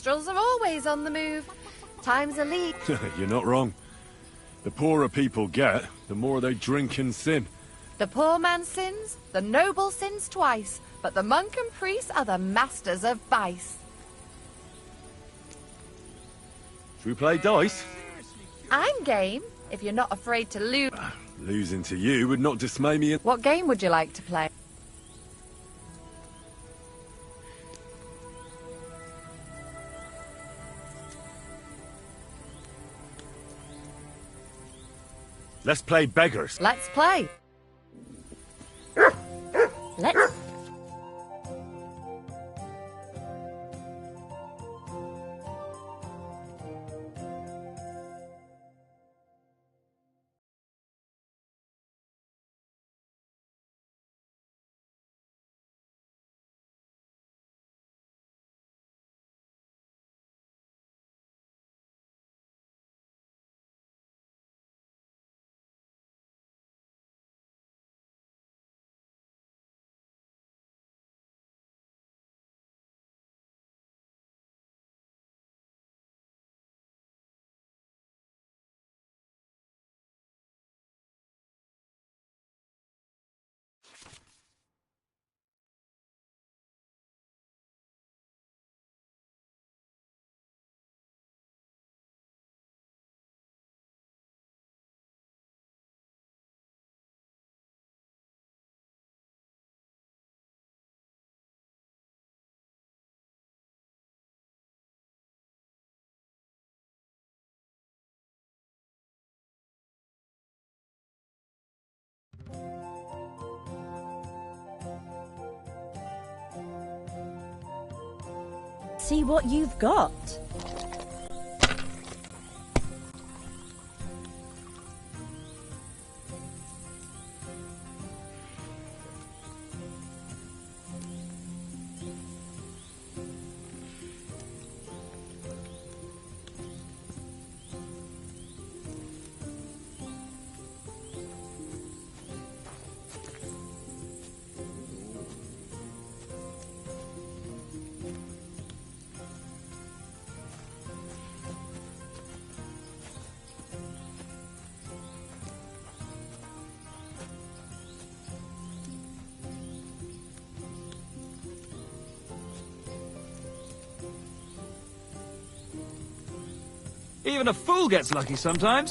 minstrels are always on the move. Time's a lead. You're not wrong. The poorer people get, the more they drink and sin. The poor man sins, the noble sins twice, but the monk and priest are the masters of vice. Should we play dice? I'm game, if you're not afraid to lose. Losing to you would not dismay me. What game would you like to play? Let's play beggars. Let's play. Let's... See what you've got. Even a fool gets lucky sometimes.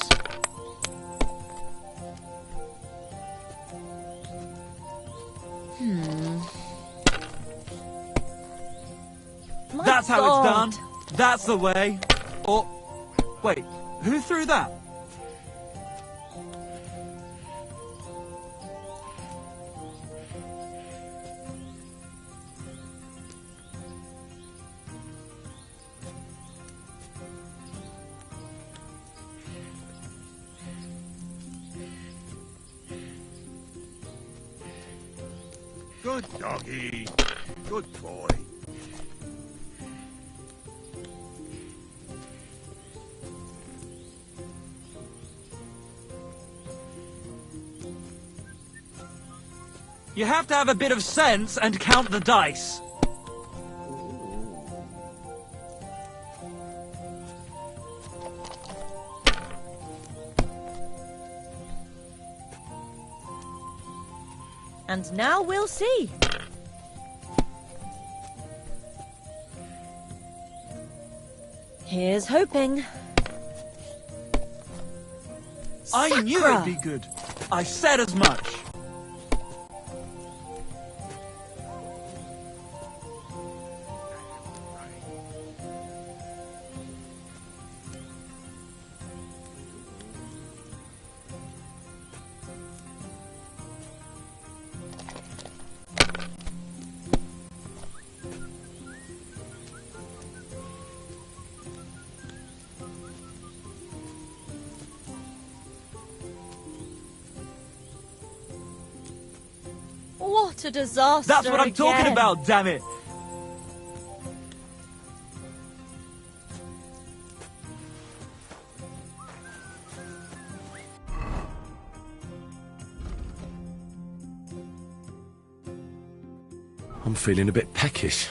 That's how it's done. That's the way. Or... wait, who threw that? Good doggy. Good boy. You have to have a bit of sense and count the dice. And now we'll see. Here's hoping. I knew Sakra! it'd be good. I said as much. What a disaster. That's what I'm talking again. about, damn it! I'm feeling a bit peckish.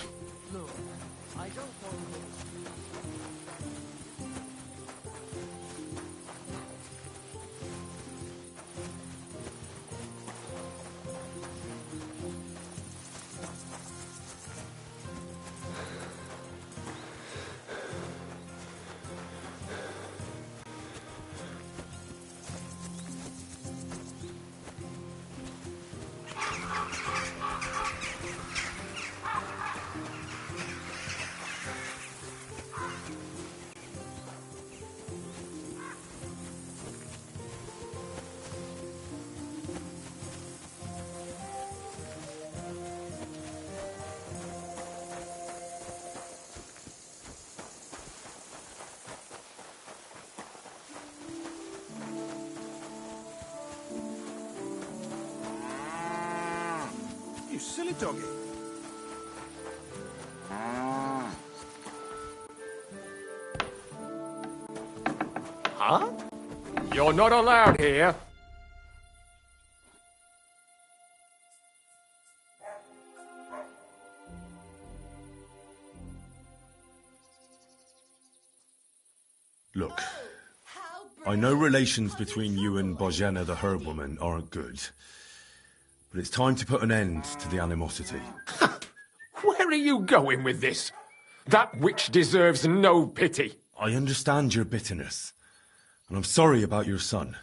silly doggy. Huh? You're not allowed here. Look, I know relations between you and Bozhena the herb woman aren't good, but it's time to put an end to the animosity. Where are you going with this? That witch deserves no pity. I understand your bitterness, and I'm sorry about your son.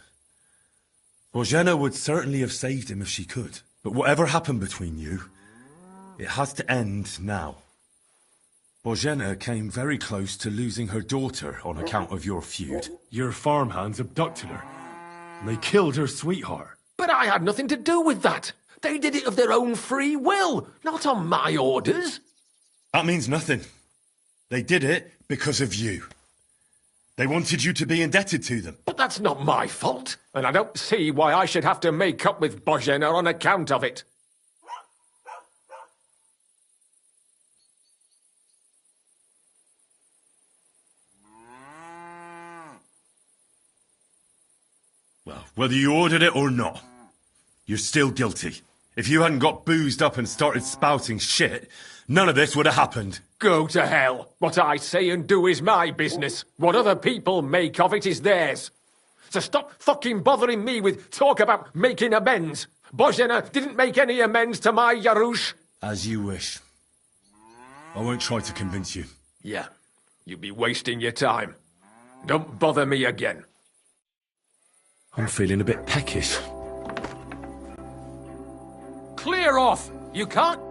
Bozhena would certainly have saved him if she could, but whatever happened between you, it has to end now. Bozhena came very close to losing her daughter on account of your feud. Your farmhands abducted her, and they killed her sweetheart. But I had nothing to do with that. They did it of their own free will, not on my orders. That means nothing. They did it because of you. They wanted you to be indebted to them. But that's not my fault, and I don't see why I should have to make up with Bozhena on account of it. Well, whether you ordered it or not, you're still guilty. If you hadn't got boozed up and started spouting shit, none of this would have happened. Go to hell. What I say and do is my business. What other people make of it is theirs. So stop fucking bothering me with talk about making amends. Bozhena didn't make any amends to my Yarush. As you wish. I won't try to convince you. Yeah, you'd be wasting your time. Don't bother me again. I'm feeling a bit peckish. Clear off! You can't...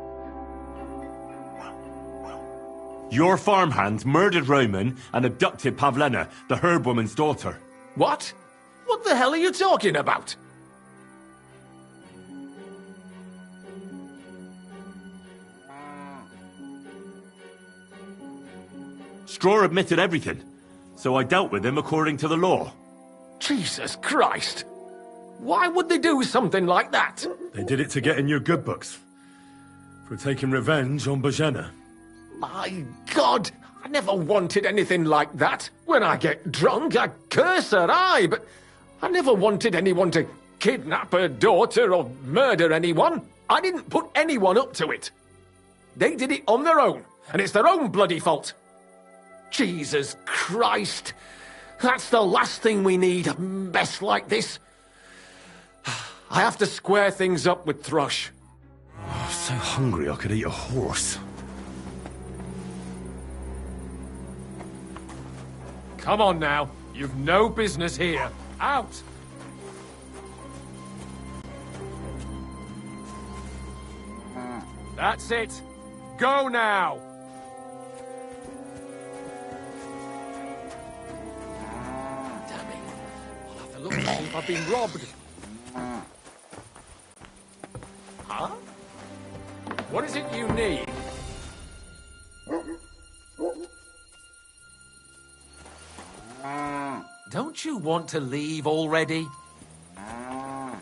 Your farmhands murdered Roman and abducted Pavlena, the herb woman's daughter. What? What the hell are you talking about? Straw admitted everything, so I dealt with him according to the law. Jesus Christ! Why would they do something like that? They did it to get in your good books. For taking revenge on Bozhena. My God! I never wanted anything like that. When I get drunk, I curse her, aye, but I never wanted anyone to kidnap her daughter or murder anyone. I didn't put anyone up to it. They did it on their own, and it's their own bloody fault. Jesus Christ! That's the last thing we need, a mess like this. I have to square things up with Thrush. Oh, I'm so hungry I could eat a horse. Come on now. You've no business here. Out! That's it. Go now! Damn it. I'll have to look to see if I've been robbed. Huh? What is it you need? Don't you want to leave already? I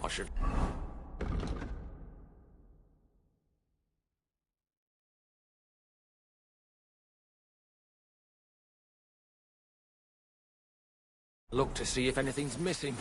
should... look to see if anything's missing.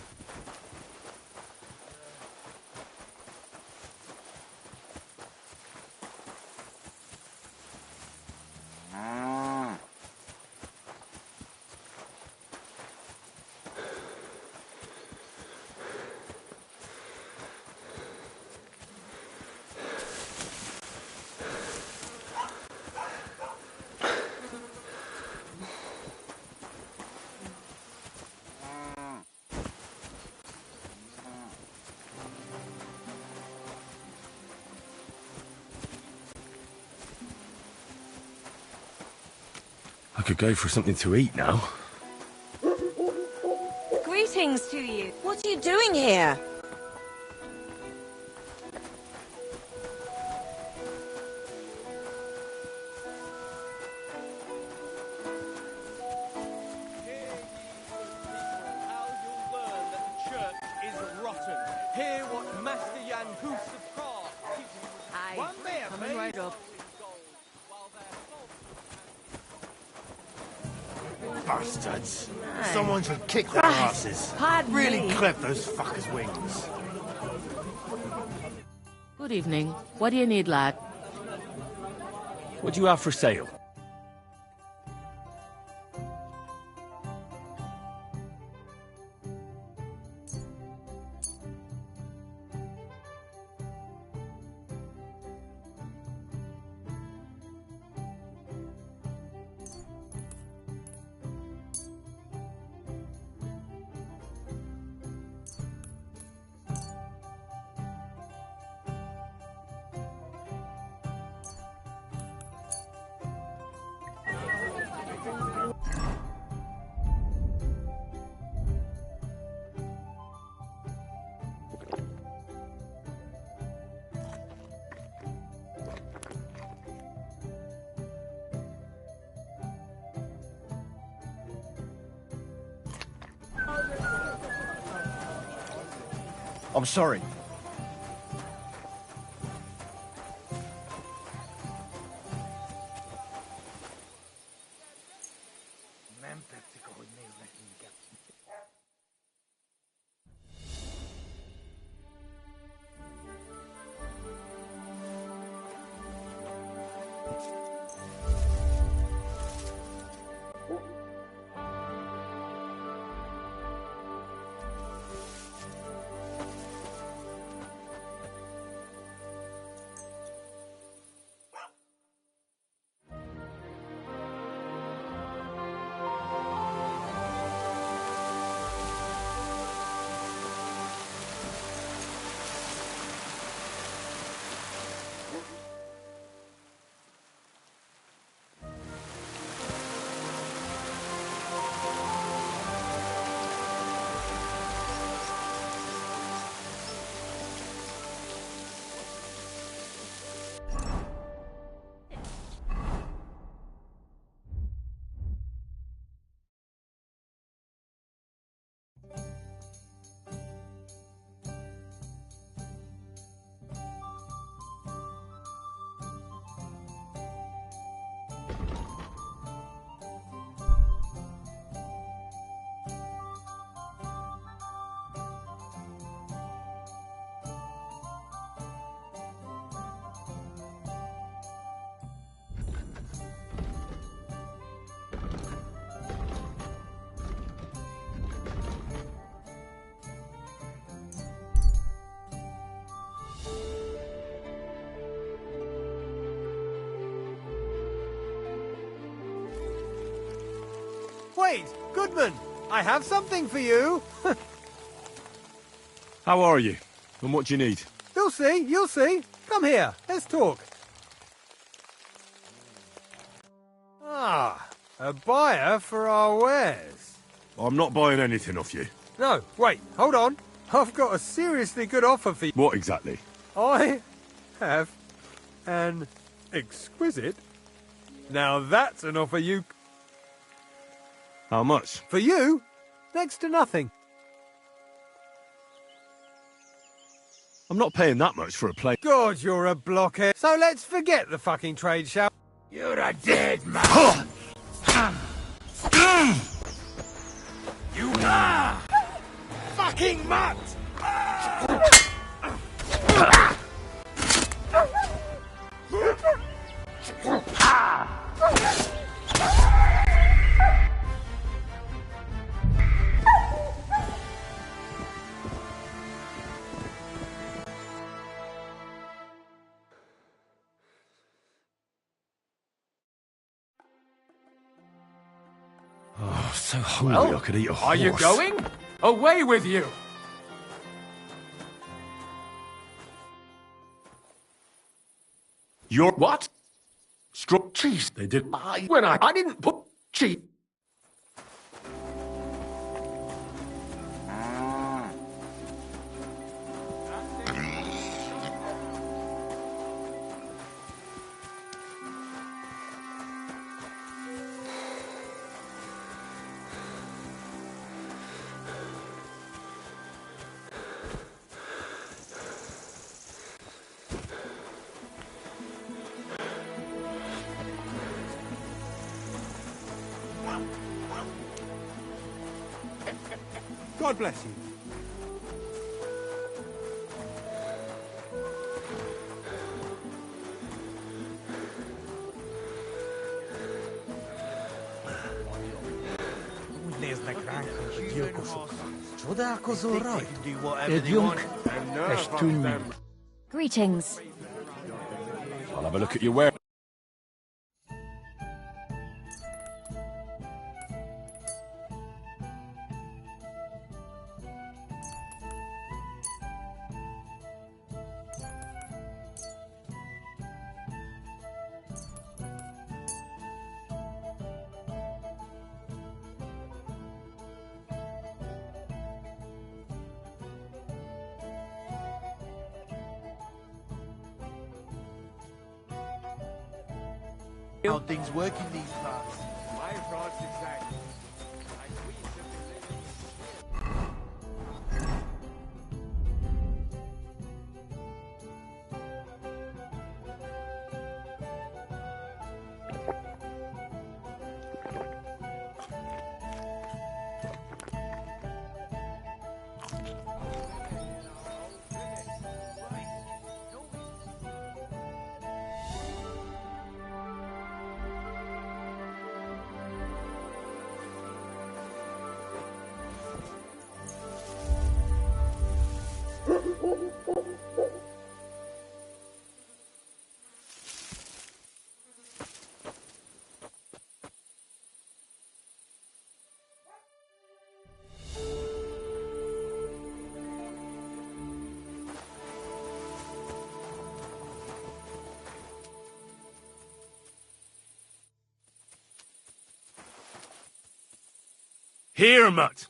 I could go for something to eat now. Greetings to you. What are you doing here? Master Jan Hoofs of Car. Aye, One beer, coming please. right up. Bastards. Aye. Someone should kick their asses. Pardon Really me. clip those fuckers' wings. Good evening. What do you need, lad? What do you have for sale? I'm sorry. Wait, Goodman, I have something for you. How are you? And what do you need? You'll see, you'll see. Come here, let's talk. Ah, a buyer for our wares. I'm not buying anything off you. No, wait, hold on. I've got a seriously good offer for you. What exactly? I have an exquisite. Now that's an offer you... How much? For you, next to nothing. I'm not paying that much for a plate. God, you're a blockhead. So let's forget the fucking trade, shall we? You're a dead man. You are fucking mutt. Oh, so hungry I could eat a horse. Are you going? Away with you! You're... What? Struck Cheese. They did... When I didn't put cheese. God bless you. Greetings. I'll have a look at your wear. How things work in these parts. My thoughts exactly. Here, mutt!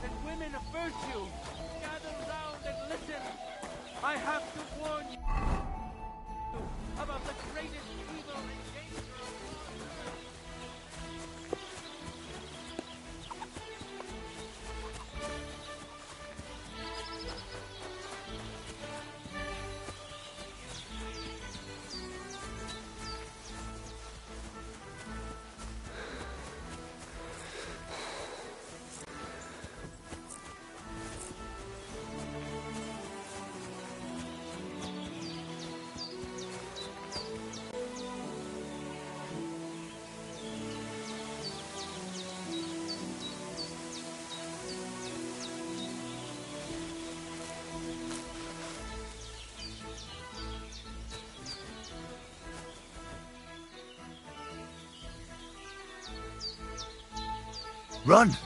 And women of virtue, gather round and listen. I have to warn you about the greatest evil and danger of all. Run!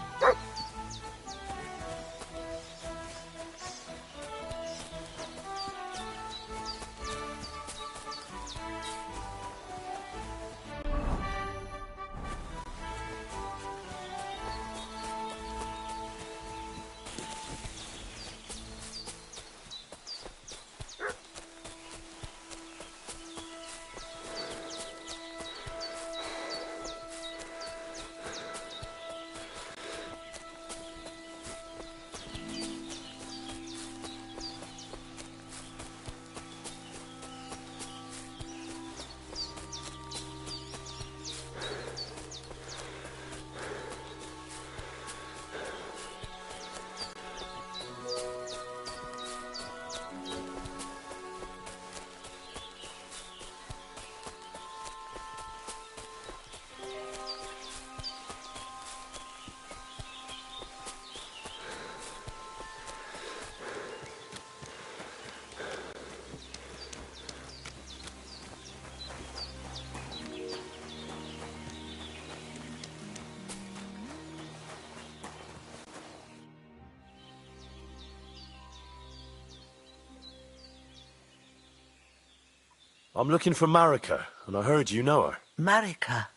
I'm looking for Marika, and I heard you know her. Marika?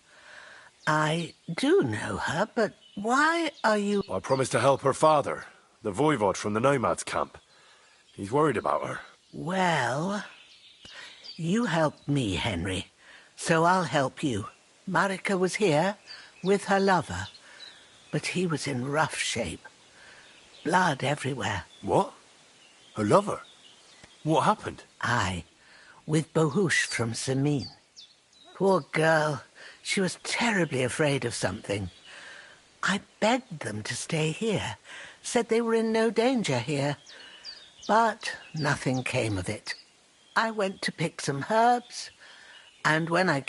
I do know her, but why are you... I promised to help her father, the voivod from the nomads camp. He's worried about her. Well, you helped me, Henry, so I'll help you. Marika was here with her lover, but he was in rough shape. Blood everywhere. What? Her lover? What happened? Aye, with Bohush from Samin. Poor girl. She was terribly afraid of something. I begged them to stay here, said they were in no danger here. But nothing came of it. I went to pick some herbs, and when I...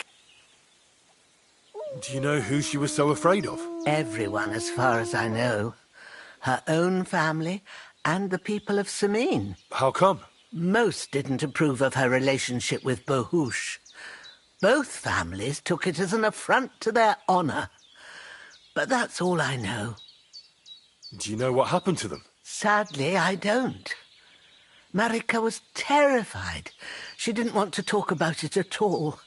Do you know who she was so afraid of? Everyone, as far as I know. Her own family and the people of Samin. How come? Most didn't approve of her relationship with Bohush. Both families took it as an affront to their honor. But that's all I know. Do you know what happened to them? Sadly, I don't. Marika was terrified. She didn't want to talk about it at all.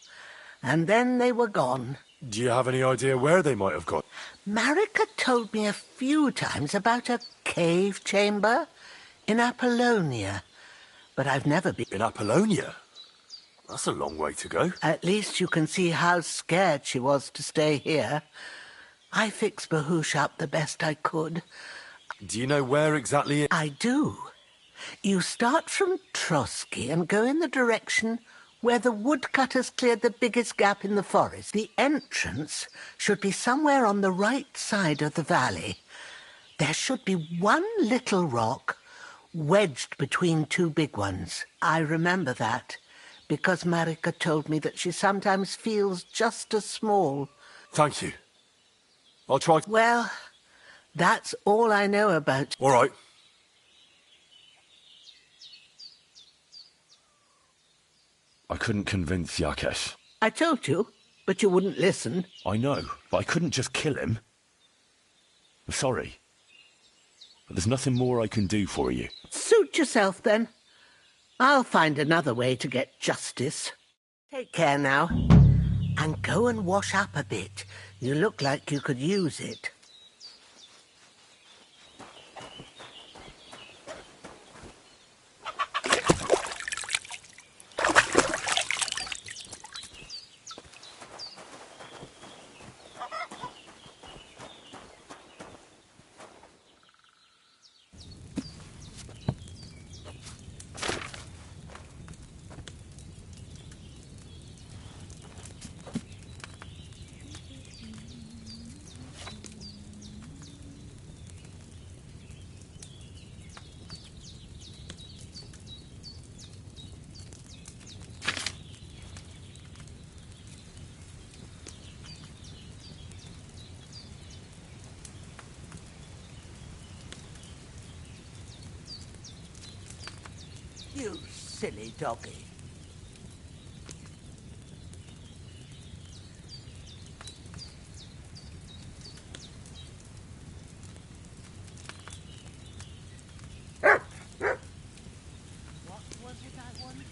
And then they were gone. Do you have any idea where they might have gone? Marika told me a few times about a cave chamber in Apollonia. But I've never been... In Apollonia? That's a long way to go. At least you can see how scared she was to stay here. I fixed Bohush up the best I could. Do you know where exactly... I do. You start from Trotsky and go in the direction where the woodcutters cleared the biggest gap in the forest. The entrance should be somewhere on the right side of the valley. There should be one little rock wedged between two big ones. I remember that, because Marika told me that she sometimes feels just as small. Thank you. I'll try... Well, that's all I know about... All right. I couldn't convince Yakesh. I told you, but you wouldn't listen. I know, but I couldn't just kill him. I'm sorry. But there's nothing more I can do for you. Suit yourself, then. I'll find another way to get justice. Take care now. And go and wash up a bit. You look like you could use it. You silly doggy. What was it I wanted?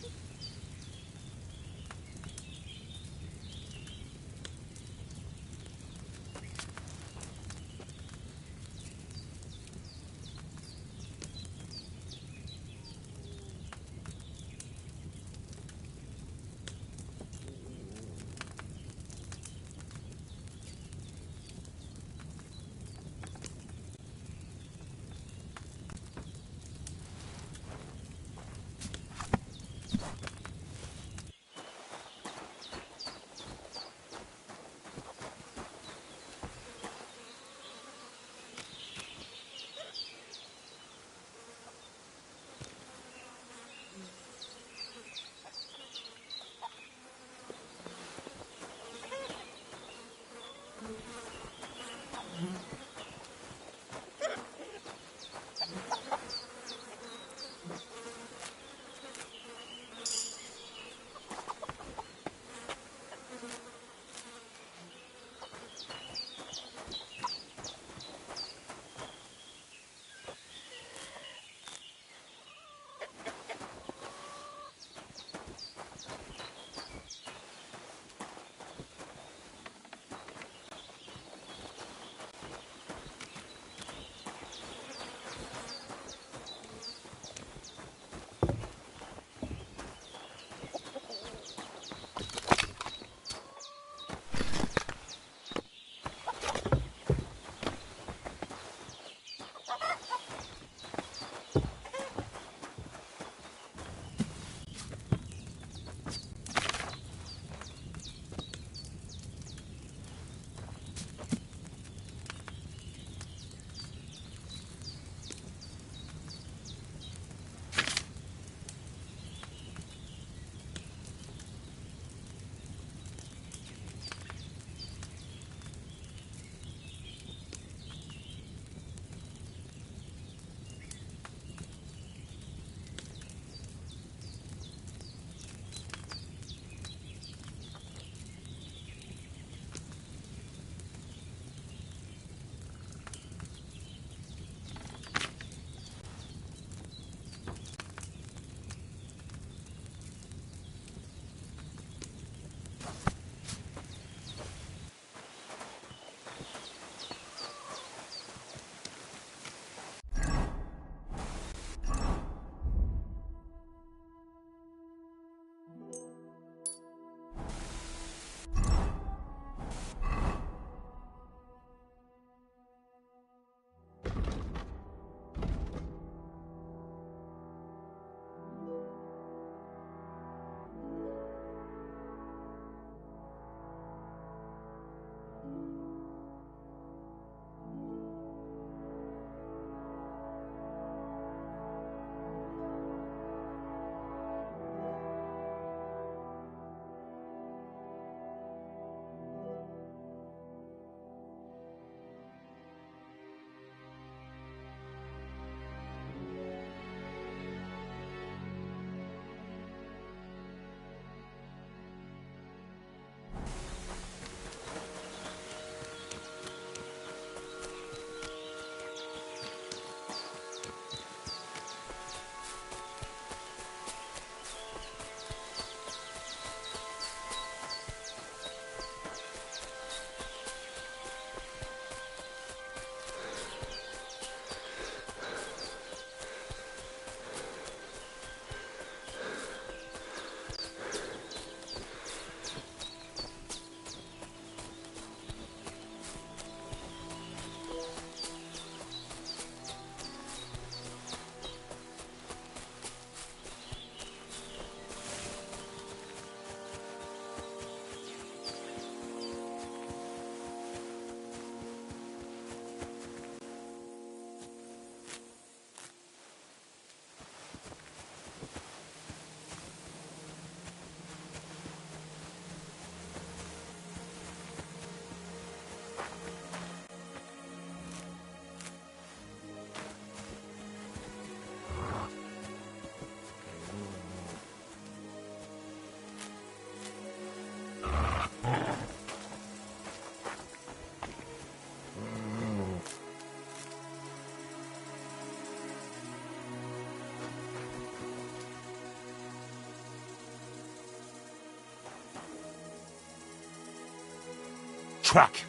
Track.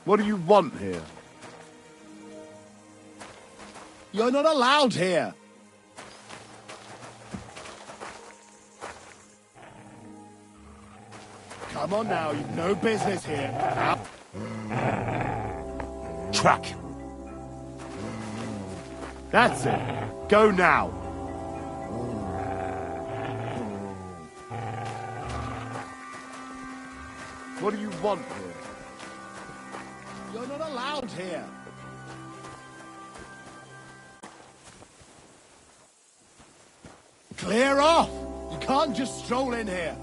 What do you want here? You're not allowed here! Come on now, you've no business here. Out. Track. That's it. Go now. What do you want here? You're not allowed here. Clear off! You can't just stroll in here.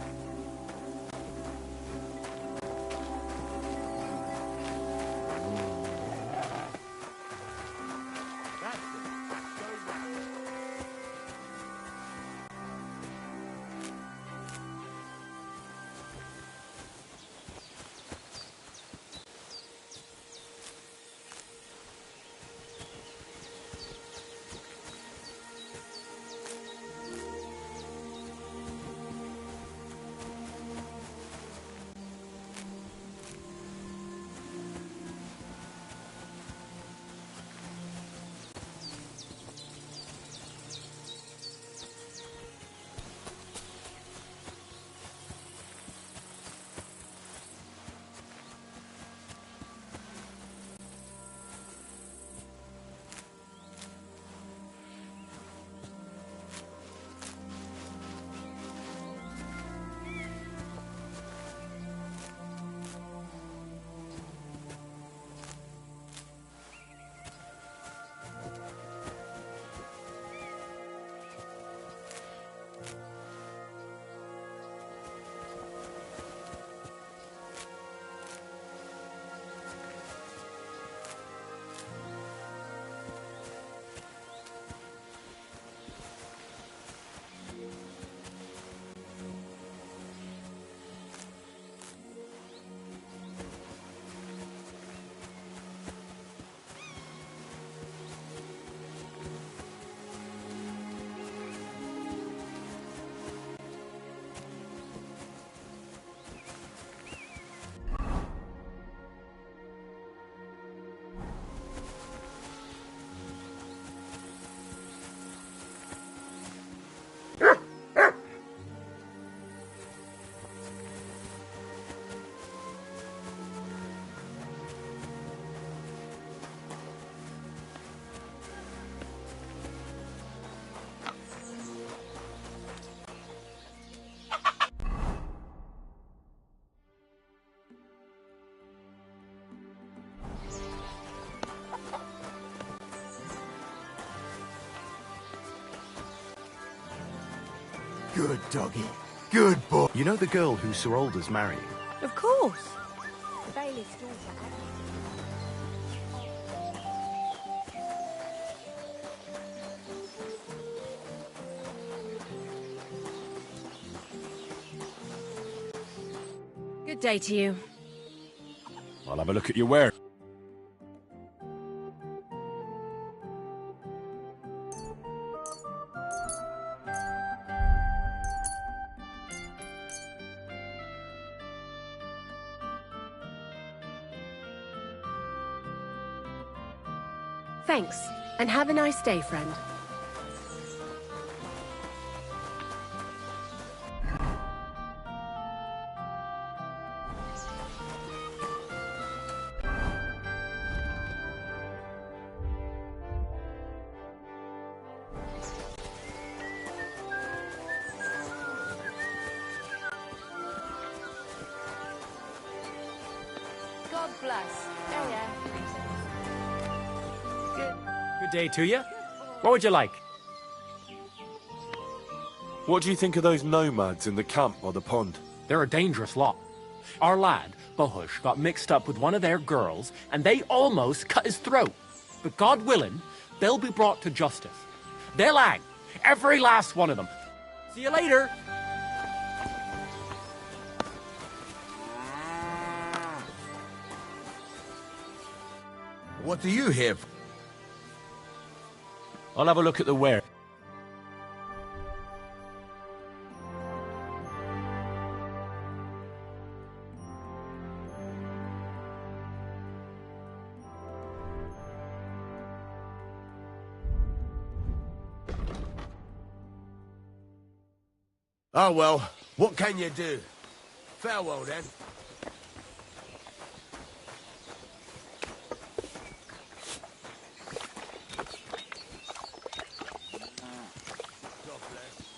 Good doggy. Good boy. You know the girl who Sir Alder's marrying? Of course. The bailiff's daughter. Good day to you. I'll have a look at your wear. Thanks, and have a nice day, friend. God bless. Oh, yeah. Good day to you. What would you like? What do you think of those nomads in the camp by the pond? They're a dangerous lot. Our lad, Bohush, got mixed up with one of their girls, and they almost cut his throat. But God willing, they'll be brought to justice. They'll hang Every last one of them. See you later. What do you here for? I'll have a look at the ware. Oh, well, what can you do? Farewell, then. God bless.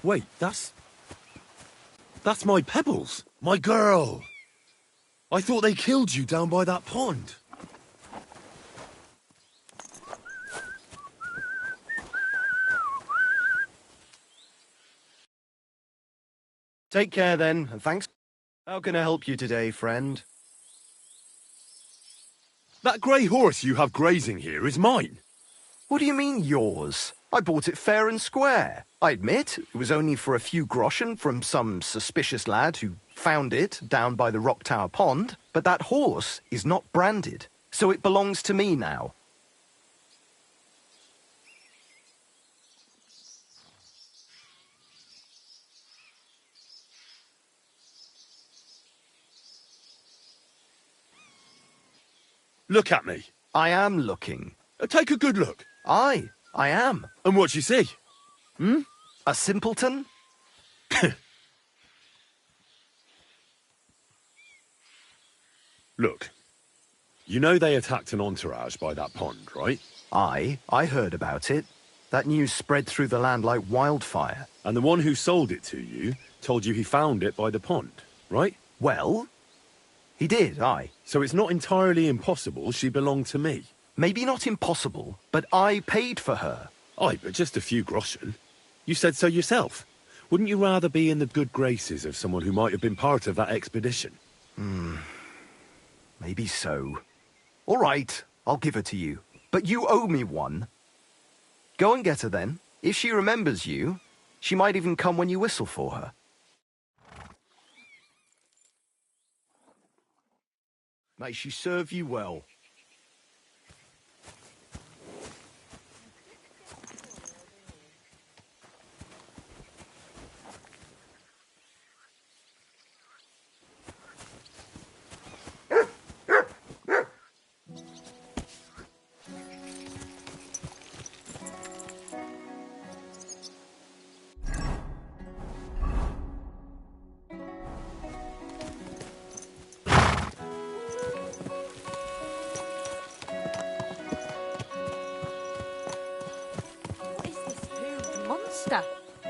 Wait, that's my Pebbles, my girl. I thought they killed you down by that pond. Take care then, and thanks. How can I help you today, friend? That grey horse you have grazing here is mine. What do you mean, yours? I bought it fair and square. I admit, it was only for a few groschen from some suspicious lad who found it down by the Rock Tower Pond, but that horse is not branded, so it belongs to me now. Look at me. I am looking. Take a good look. Aye, I am. And what you see? A simpleton? Look, you know they attacked an entourage by that pond, right? Aye, I heard about it. That news spread through the land like wildfire. And the one who sold it to you told you he found it by the pond, right? Well, he did, aye. So it's not entirely impossible she belonged to me. Maybe not impossible, but I paid for her. Aye, but just a few groschen. You said so yourself. Wouldn't you rather be in the good graces of someone who might have been part of that expedition? Maybe so. All right, I'll give her to you. But you owe me one. Go and get her then. If she remembers you, she might even come when you whistle for her. May she serve you well.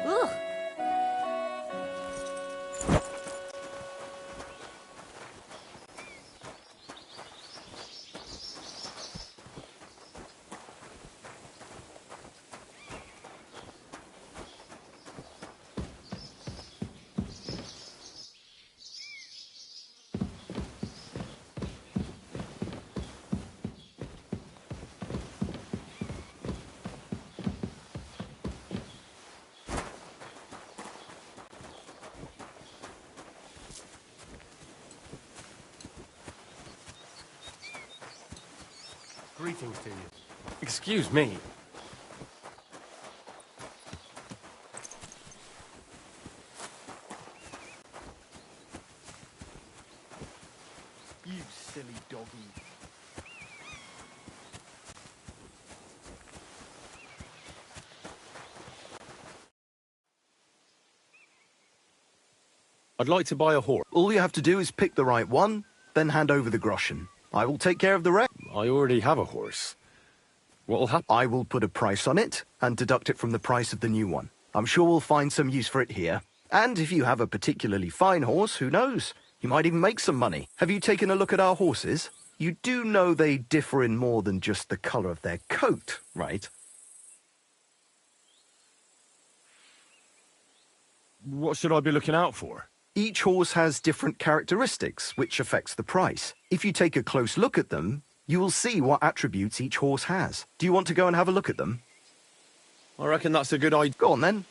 Ugh. greetings to you. Excuse me. You silly doggy. I'd like to buy a horse. All you have to do is pick the right one, then hand over the groschen. I will take care of the rest. I already have a horse. What'll happen? I will put a price on it and deduct it from the price of the new one. I'm sure we'll find some use for it here. And if you have a particularly fine horse, who knows? You might even make some money. Have you taken a look at our horses? You do know they differ in more than just the colour of their coat, right? What should I be looking out for? Each horse has different characteristics, which affects the price. If you take a close look at them, you will see what attributes each horse has. Do you want to go and have a look at them? I reckon that's a good idea. Go on then.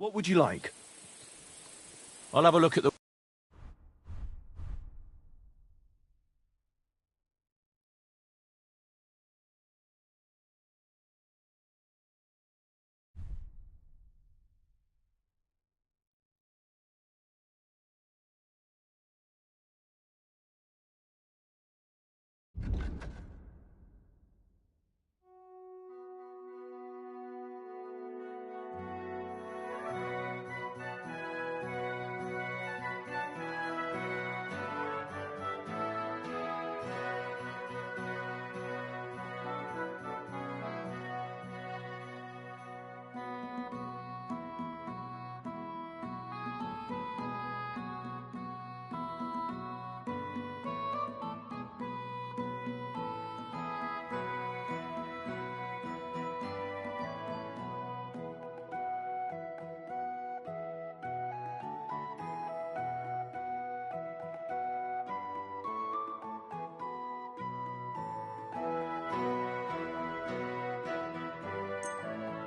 What would you like? I'll have a look at the...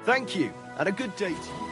Thank you, and a good day to you.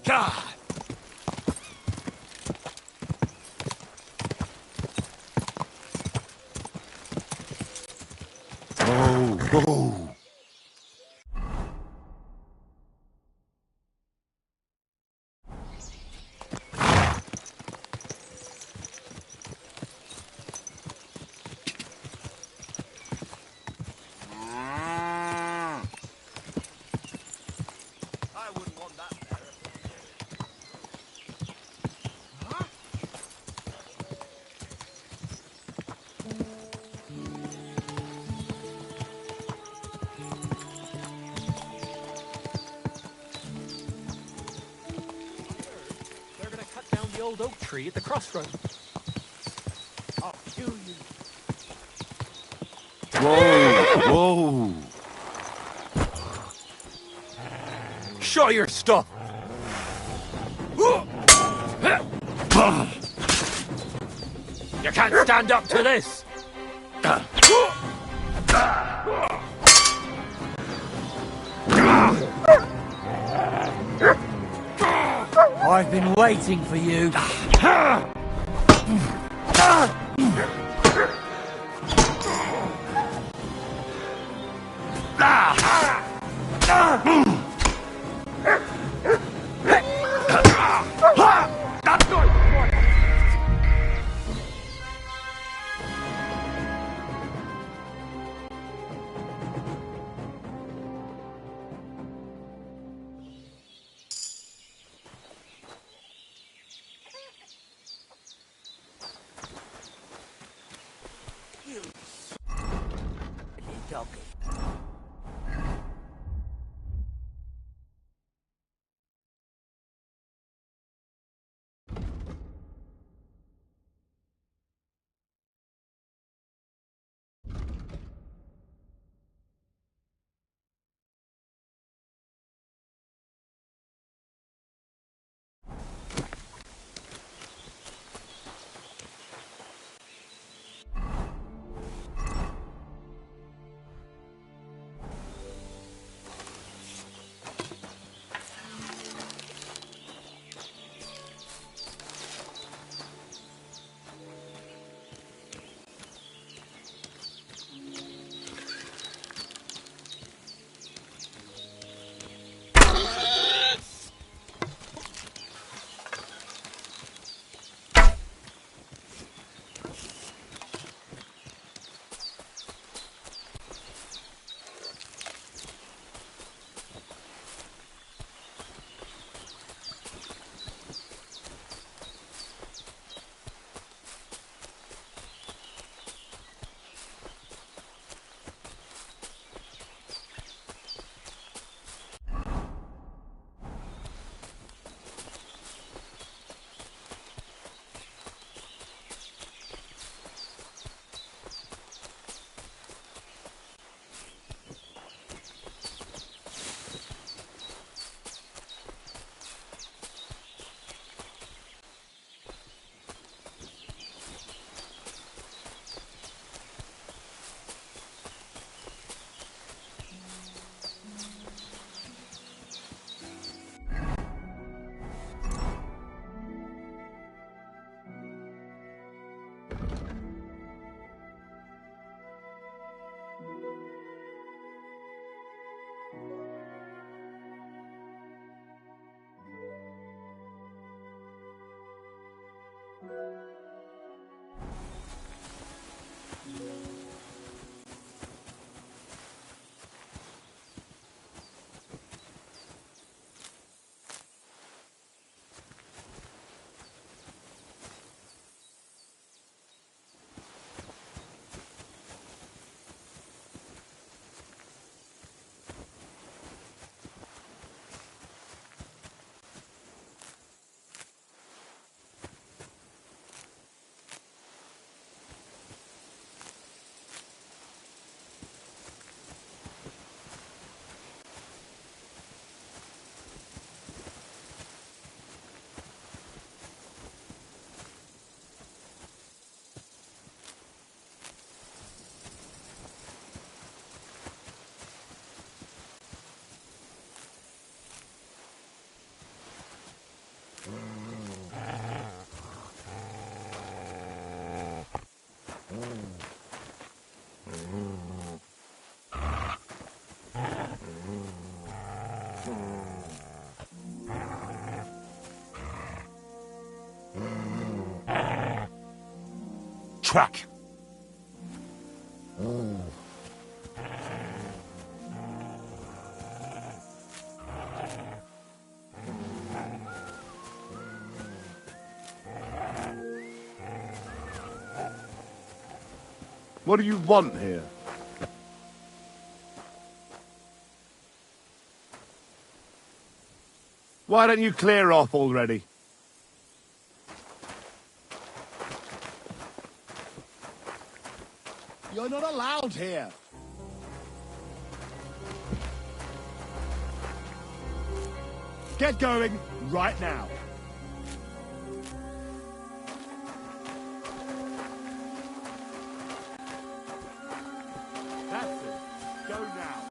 God! Whoa! old oak tree at the crossroads. I'll kill you. Whoa! Whoa! Show your stuff! You can't stand up to this! I've been waiting for you. Track. What do you want here? Why don't you clear off already? You're not allowed here. Get going right now. That's it. Go now.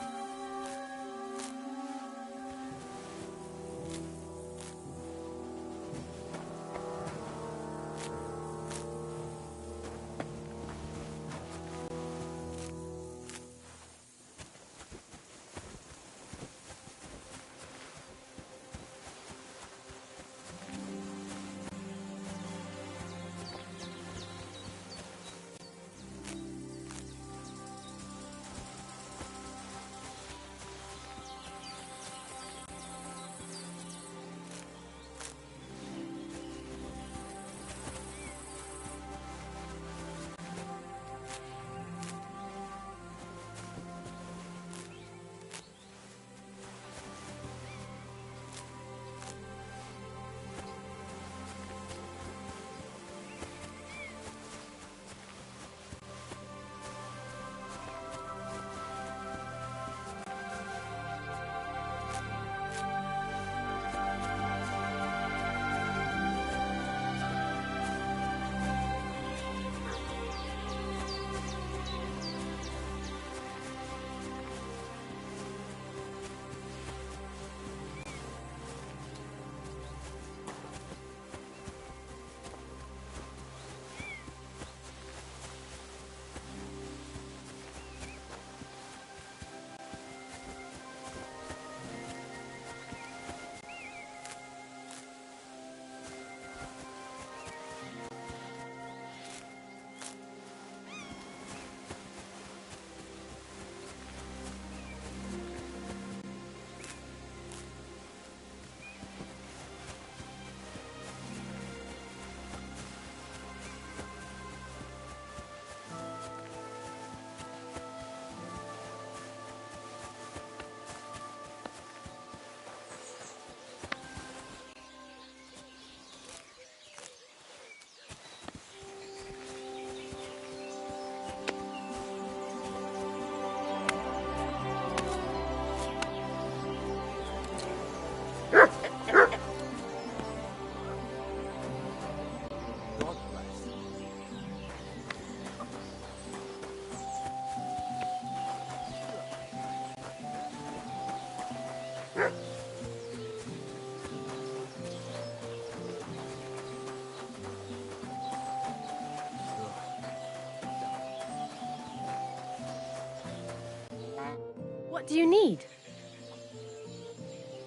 What do you need?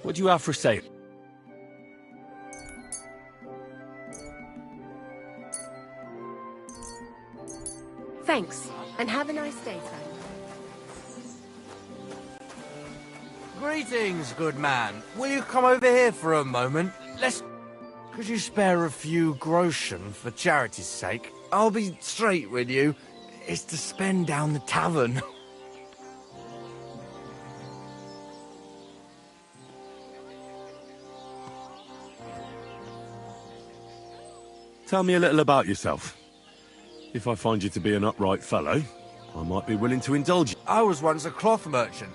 What do you have for sale? Thanks, and have a nice day, sir. Greetings, good man. Will you come over here for a moment? Could you spare a few groschen for charity's sake? I'll be straight with you. It's to spend down the tavern. Tell me a little about yourself. If I find you to be an upright fellow, I might be willing to indulge you. I was once a cloth merchant.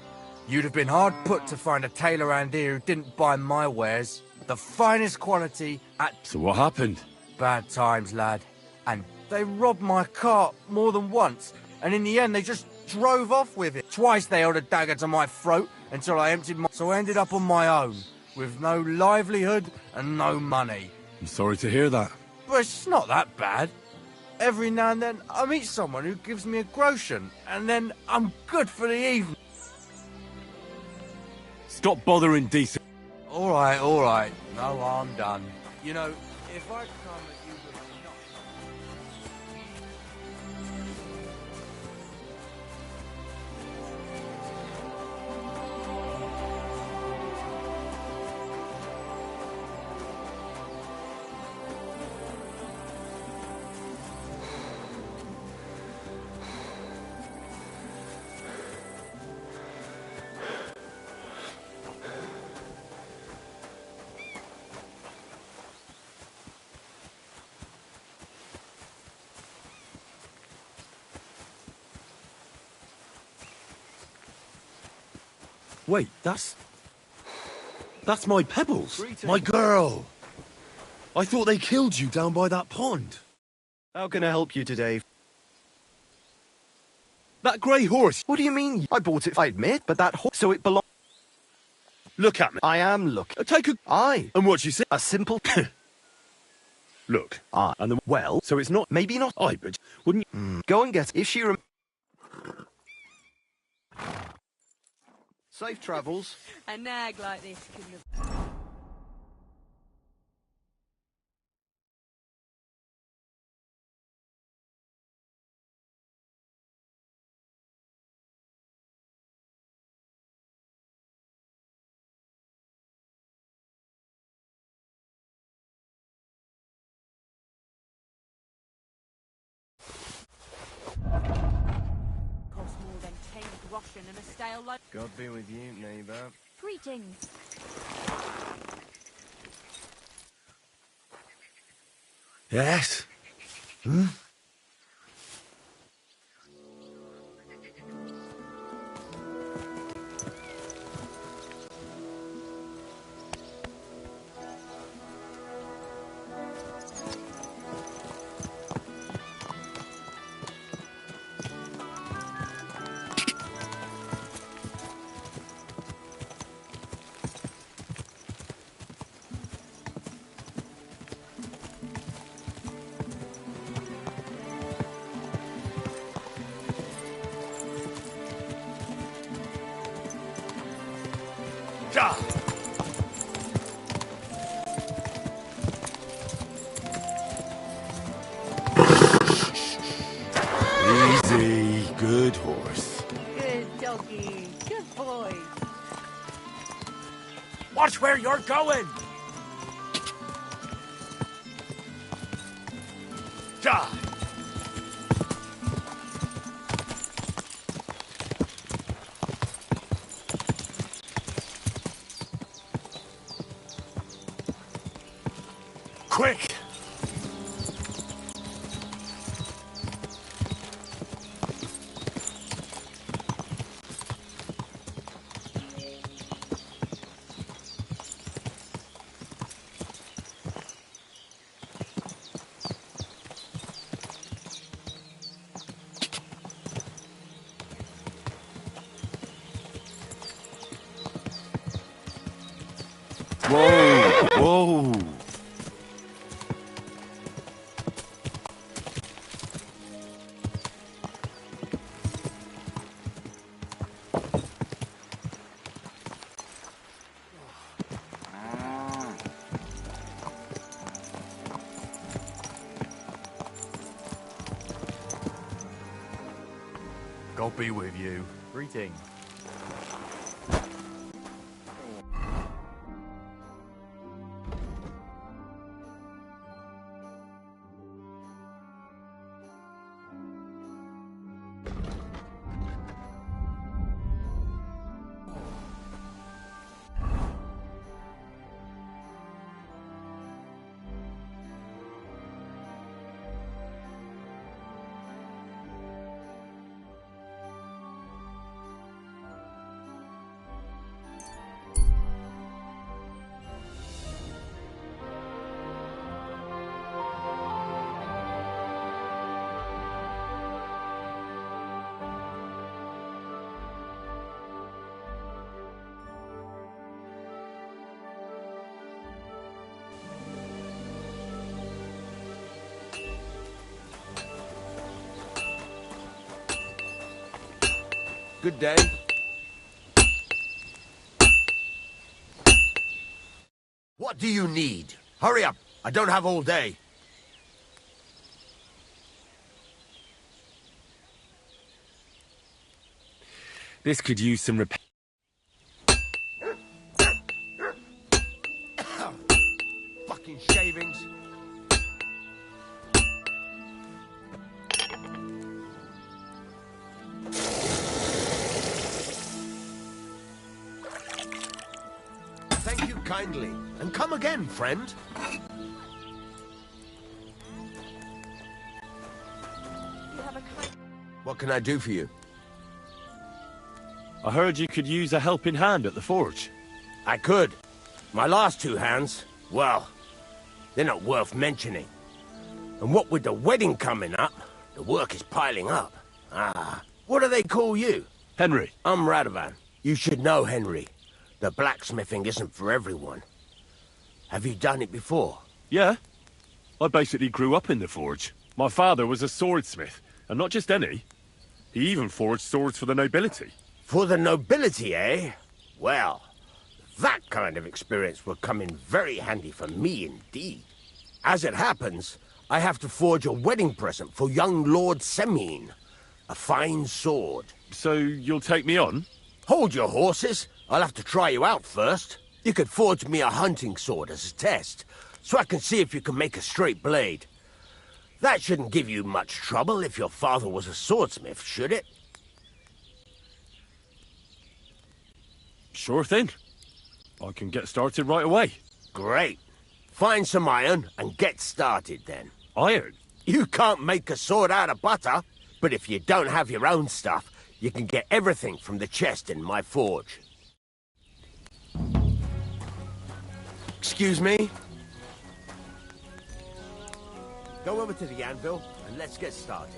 You'd have been hard put to find a tailor around here who didn't buy my wares. The finest quality at... So what happened? Bad times, lad. And they robbed my cart more than once. And in the end, they just drove off with it. Twice they held a dagger to my throat until I emptied my... So I ended up on my own, with no livelihood and no money. I'm sorry to hear that. But it's not that bad. Every now and then, I meet someone who gives me a groschen, and then I'm good for the evening. Stop bothering decent. All right. No, I'm done. You know, if I come at you with a knife... Wait, that's my Pebbles. Greetings. My girl. I thought they killed you down by that pond. How can I help you today? That grey horse. What do you mean? I bought it, I admit, but that horse... So it belongs... Look at me. I am looking. Take a... Aye. And what you say? A simple... Look. Aye. And the... Well, So it's not... maybe not... Aye, but wouldn't you... Go and get... If she Safe travels. A nag like this can... Costs more than 10 groschen and a stale loaf. God be with you, neighbour. Greetings. Yes? Hmm? Easy. Good horse. Good doggy. Good boy. Watch where you're going! Ja! Quick! Whoa! Whoa! God be with you. Greetings. Good day. What do you need? Hurry up! I don't have all day. This could use some repair. Fucking shavings. Thank you kindly. And come again, friend. You have a kind... What can I do for you? I heard you could use a helping hand at the forge. I could. My last two hands, well, they're not worth mentioning. And what with the wedding coming up, the work is piling up. What do they call you? Henry. I'm Radovan. You should know, Henry. The blacksmithing isn't for everyone. Have you done it before? Yeah. I basically grew up in the forge. My father was a swordsmith, and not just any. He even forged swords for the nobility. For the nobility, eh? Well, that kind of experience will come in very handy for me indeed. As it happens, I have to forge a wedding present for young Lord Semine. A fine sword. So you'll take me on? Hold your horses. I'll have to try you out first. You could forge me a hunting sword as a test, so I can see if you can make a straight blade. That shouldn't give you much trouble if your father was a swordsmith, should it? Sure thing. I can get started right away. Great. Find some iron and get started then. Iron? You can't make a sword out of butter, but if you don't have your own stuff, you can get everything from the chest in my forge. Excuse me? Go over to the anvil and let's get started.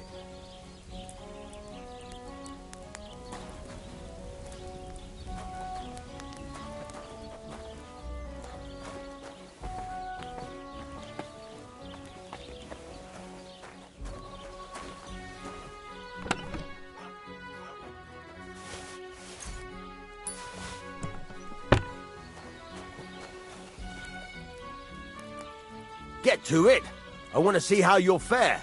Get to it! I want to see how you'll fare.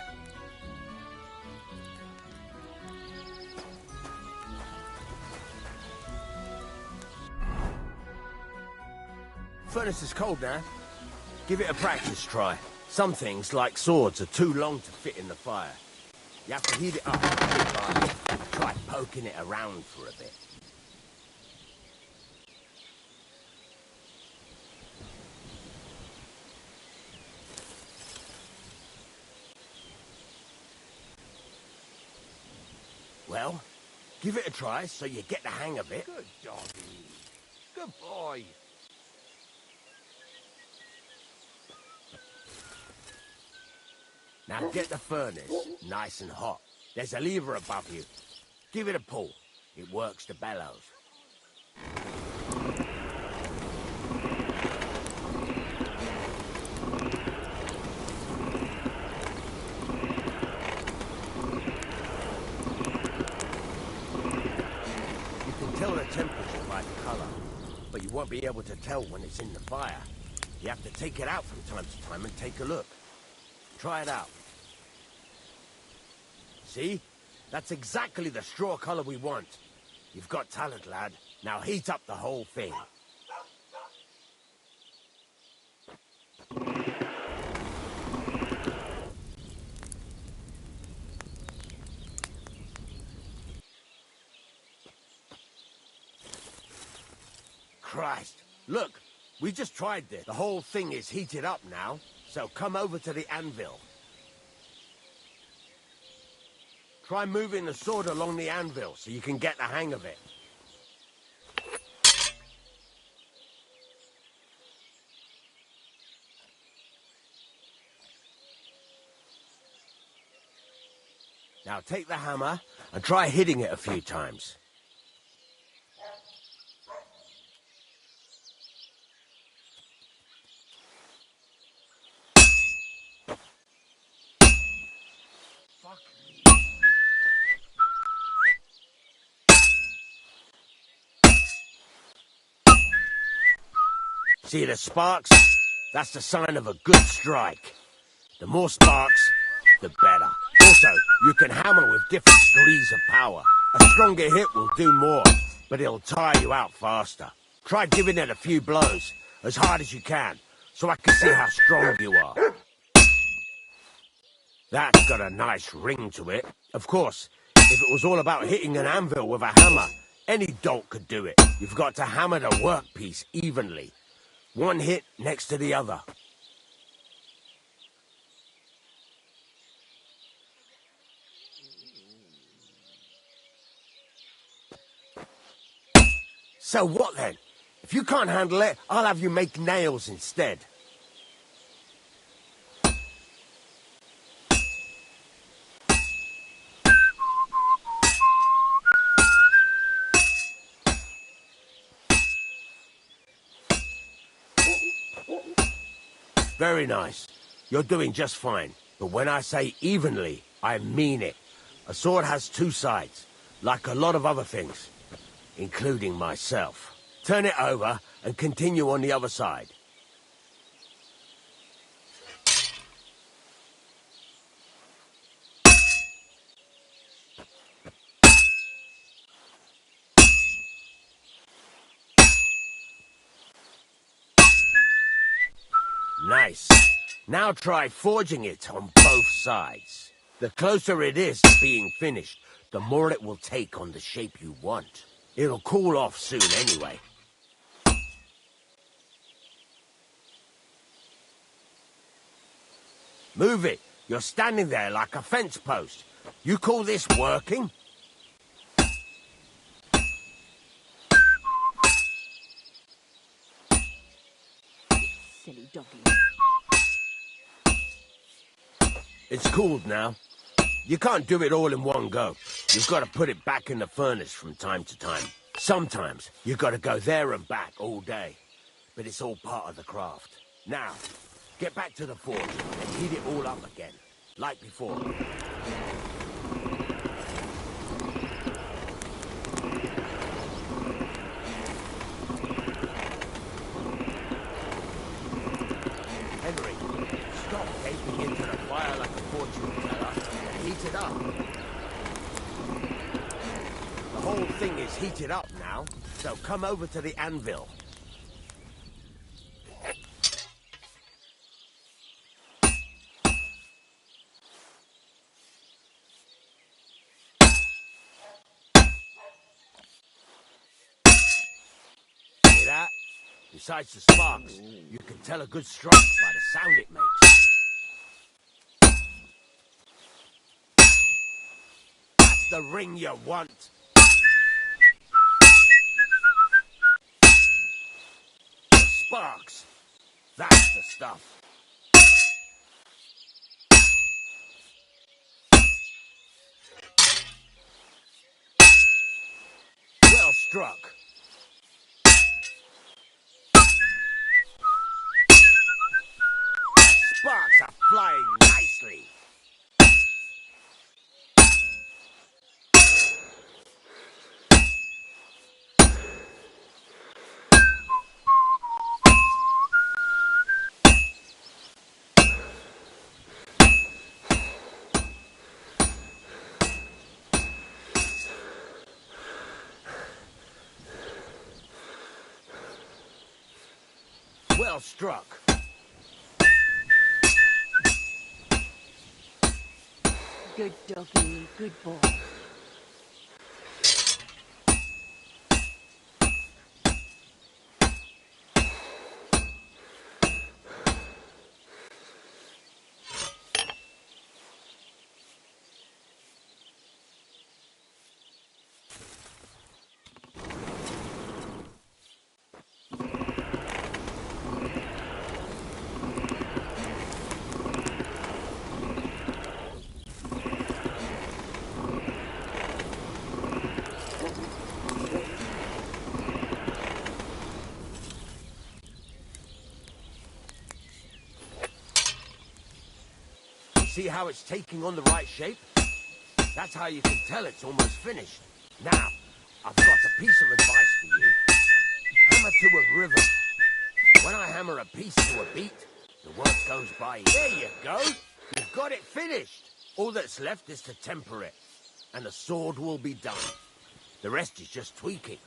Furnace is cold now. Give it a practice try. Some things, like swords, are too long to fit in the fire. You have to heat it up. Try poking it around for a bit. Well, give it a try so you get the hang of it. Good doggy. Good boy. Now get the furnace nice and hot. There's a lever above you. Give it a pull. It works the bellows. Tell the temperature by the color, but you won't be able to tell when it's in the fire. You have to take it out from time to time and take a look. Try it out. See? That's exactly the straw color we want. You've got talent, lad. Now heat up the whole thing. Christ, look, we just tried this. The whole thing is heated up now, so come over to the anvil. Try moving the sword along the anvil so you can get the hang of it. Now take the hammer and try hitting it a few times. See the sparks? That's the sign of a good strike. The more sparks, the better. Also, you can hammer with different degrees of power. A stronger hit will do more, but it'll tire you out faster. Try giving it a few blows, as hard as you can, so I can see how strong you are. That's got a nice ring to it. Of course, if it was all about hitting an anvil with a hammer, any dolt could do it. You've got to hammer the workpiece evenly. One hit next to the other. So what then? If you can't handle it, I'll have you make nails instead. Very nice. You're doing just fine. But when I say evenly, I mean it. A sword has two sides, like a lot of other things, including myself. Turn it over and continue on the other side. Nice. Now try forging it on both sides. The closer it is to being finished, the more it will take on the shape you want. It'll cool off soon anyway. Move it. You're standing there like a fence post. You call this working? Silly doggy. It's cooled now. You can't do it all in one go. You've got to put it back in the furnace from time to time. Sometimes you've got to go there and back all day. But it's all part of the craft. Now, get back to the forge and heat it all up again, like before. Henry, stop gaping into the fire like a fortune teller and heat it up. The whole thing is heated up now, so come over to the anvil. Hear that? Besides the sparks, you can tell a good strike by the sound it makes. That's the ring you want. The sparks. That's the stuff. Well struck. Sparks are flying nicely. Well struck. Good doggy, good boy. See how it's taking on the right shape? That's how you can tell it's almost finished. Now, I've got a piece of advice for you. Hammer to a rhythm. When I hammer a piece to a beat, the work goes by. There you go. You've got it finished. All that's left is to temper it, and the sword will be done. The rest is just tweaking.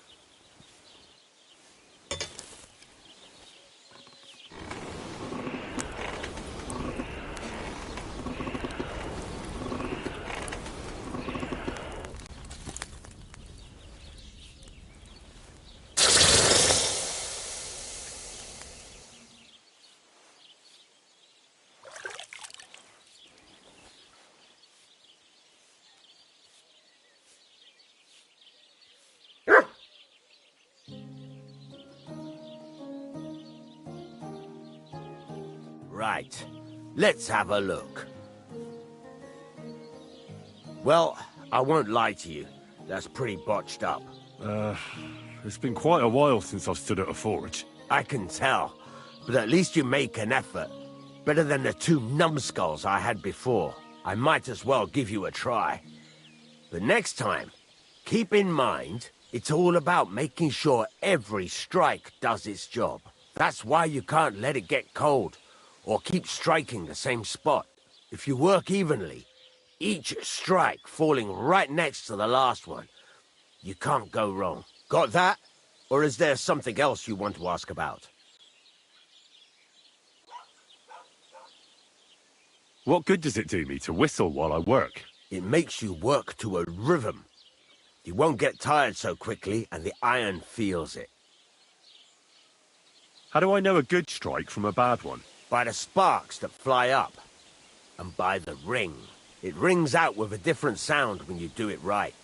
Right. Let's have a look. Well, I won't lie to you. That's pretty botched up. It's been quite a while since I've stood at a forge. I can tell, but at least you make an effort. Better than the 2 numbskulls I had before. I might as well give you a try. But next time, keep in mind, it's all about making sure every strike does its job. That's why you can't let it get cold, or keep striking the same spot. If you work evenly, each strike falling right next to the last one, you can't go wrong. Got that? Or is there something else you want to ask about? What good does it do me to whistle while I work? It makes you work to a rhythm. You won't get tired so quickly, and the iron feels it. How do I know a good strike from a bad one? By the sparks that fly up, and by the ring. It rings out with a different sound when you do it right.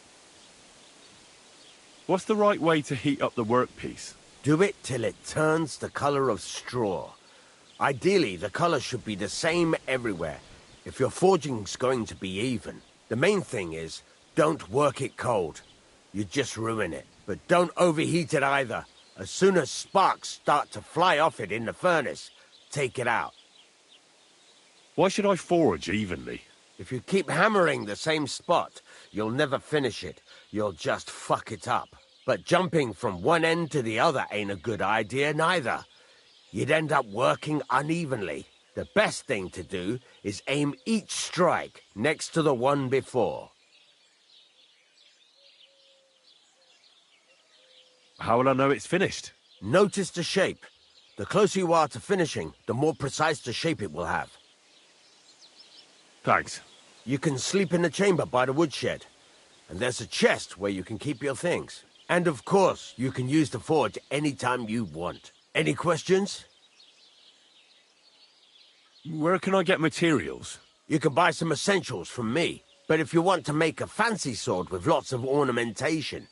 What's the right way to heat up the workpiece? Do it till it turns the color of straw. Ideally, the color should be the same everywhere, if your forging's going to be even. The main thing is, don't work it cold. You just ruin it. But don't overheat it either. As soon as sparks start to fly off it in the furnace, take it out. Why should I forge evenly? If you keep hammering the same spot, you'll never finish it. You'll just fuck it up. But jumping from one end to the other ain't a good idea neither. You'd end up working unevenly. The best thing to do is aim each strike next to the one before. How will I know it's finished? Notice the shape. The closer you are to finishing, the more precise the shape it will have. Thanks. You can sleep in the chamber by the woodshed. And there's a chest where you can keep your things. And of course, you can use the forge anytime you want. Any questions? Where can I get materials? You can buy some essentials from me. But if you want to make a fancy sword with lots of ornamentation,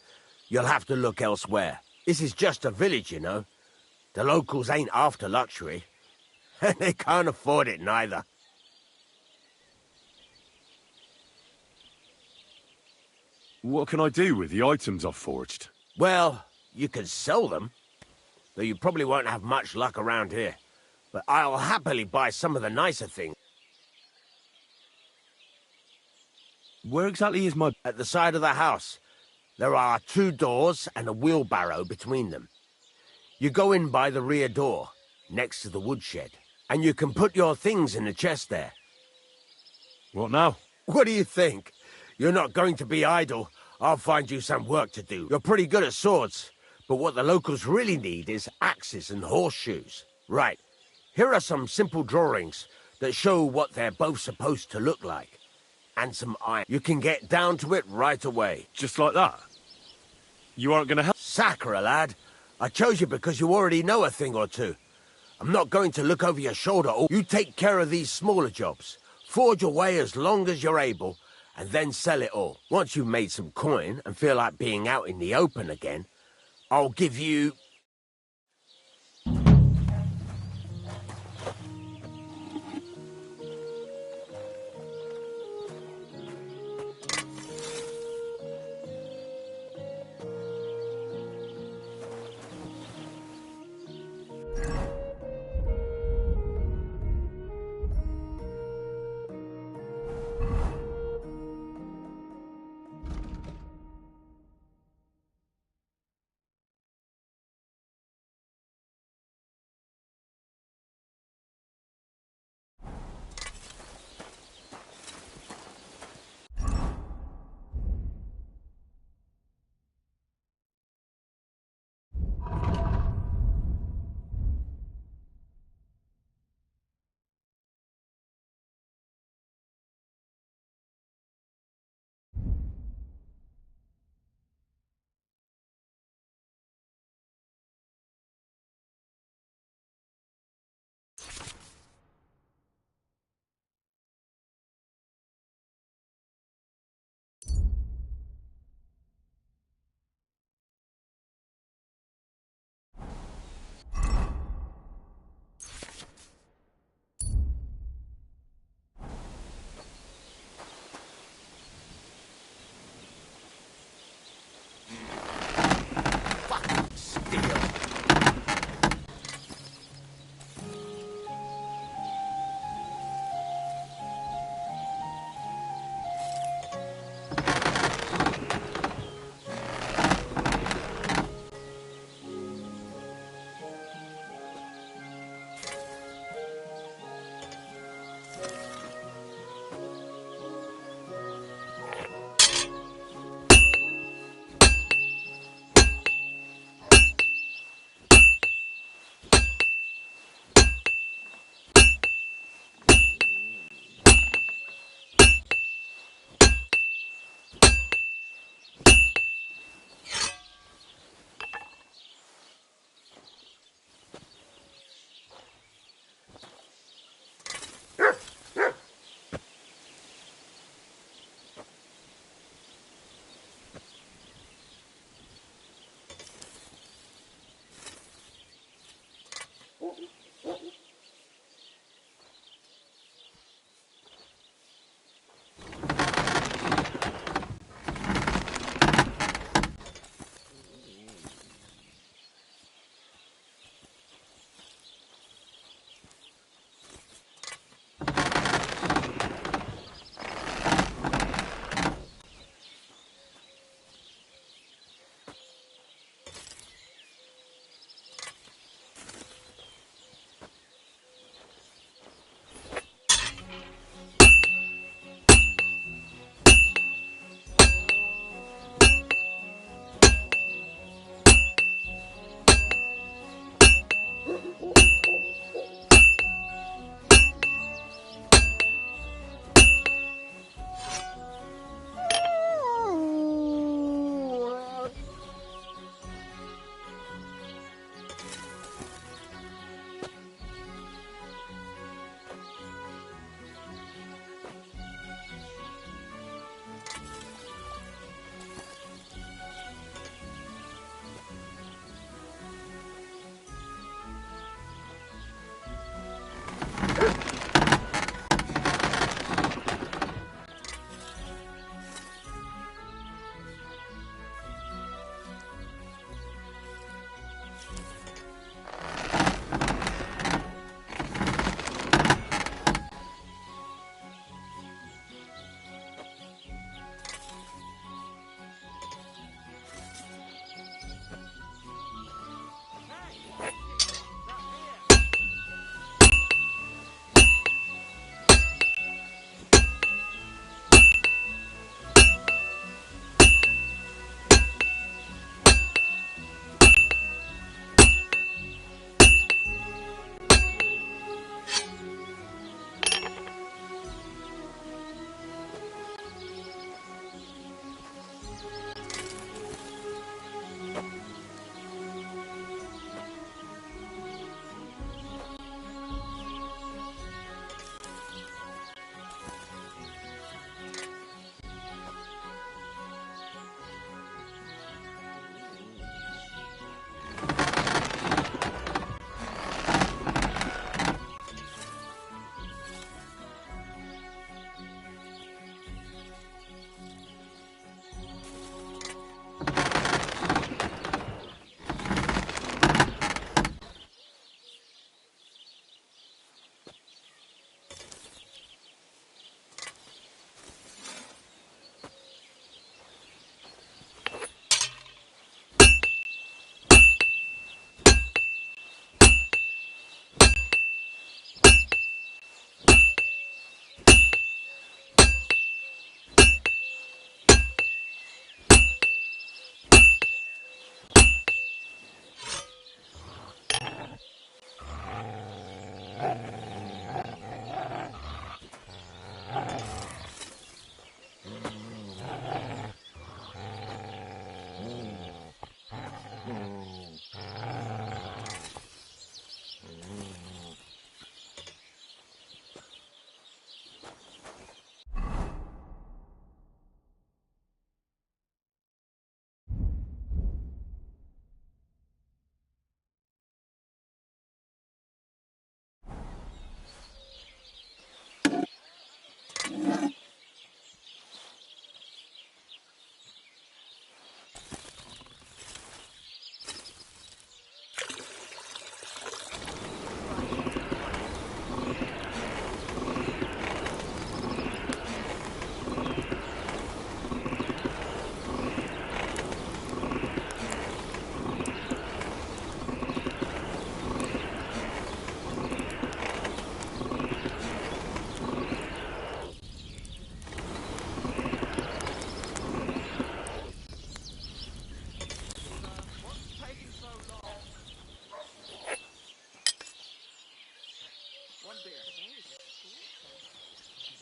you'll have to look elsewhere. This is just a village, you know. The locals ain't after luxury. And they can't afford it neither. What can I do with the items I've forged? Well, you can sell them. Though you probably won't have much luck around here. But I'll happily buy some of the nicer things. Where exactly is my... At the side of the house. There are 2 doors and a wheelbarrow between them. You go in by the rear door, next to the woodshed. And you can put your things in the chest there. What now? What do you think? You're not going to be idle. I'll find you some work to do. You're pretty good at swords. But what the locals really need is axes and horseshoes. Right. Here are some simple drawings that show what they're both supposed to look like. And some iron. You can get down to it right away. Just like that? You aren't going to help? Sacre, lad. I chose you because you already know a thing or two. I'm not going to look over your shoulder. You take care of these smaller jobs. Forge away as long as you're able, and then sell it all. Once you've made some coin and feel like being out in the open again, I'll give you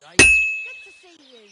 Good to see you.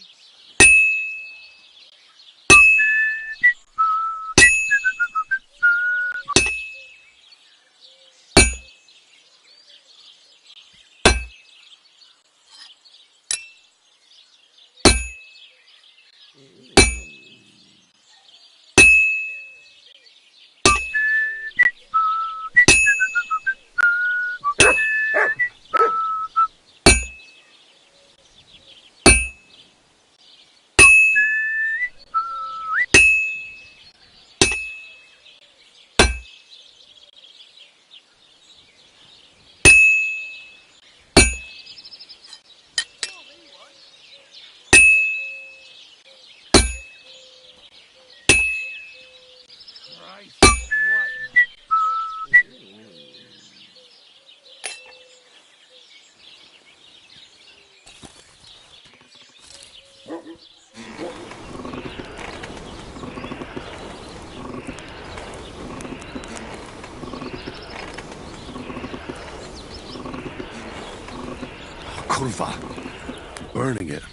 Kurva. Burning it.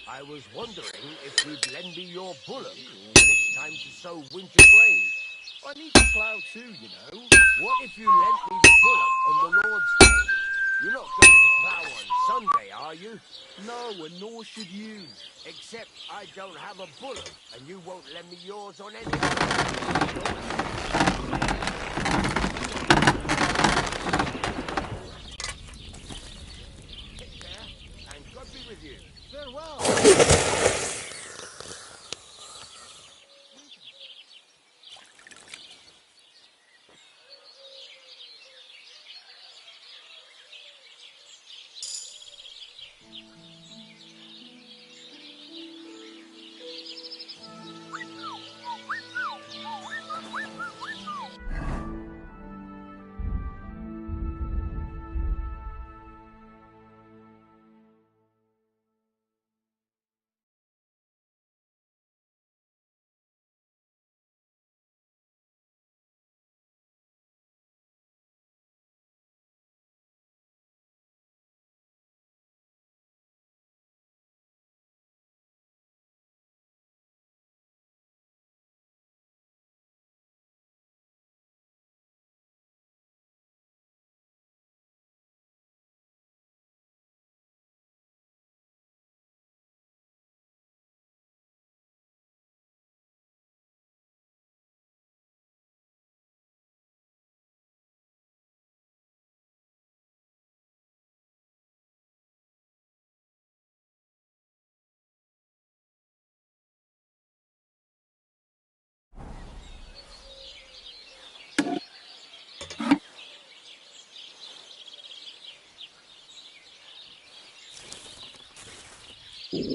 I was wondering if you'd lend me your bullock when it's time to sow winter grain. I need to plough too, you know. What if you lent me the bullock on the Lord's Day? You're not going to plough on Sunday, are you? No, and nor should you. Except I don't have a bullock, and you won't lend me yours on any other. And God be with you. Farewell. You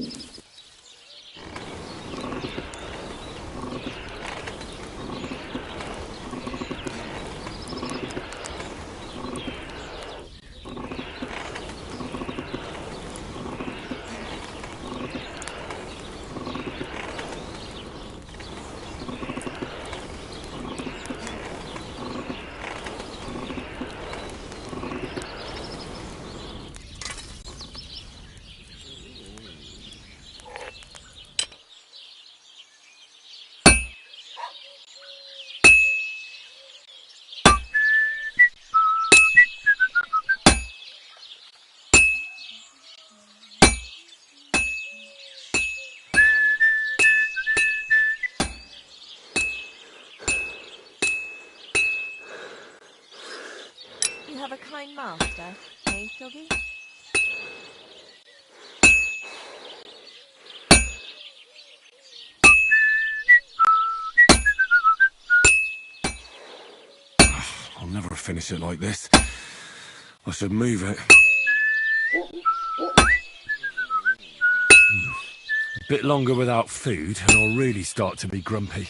have a kind master, eh, doggy? I'll never finish it like this. I should move it. A bit longer without food, and I'll really start to be grumpy.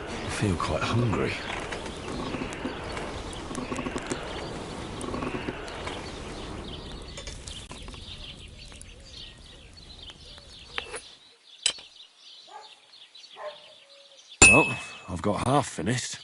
I feel quite hungry. Well, I've got half finished.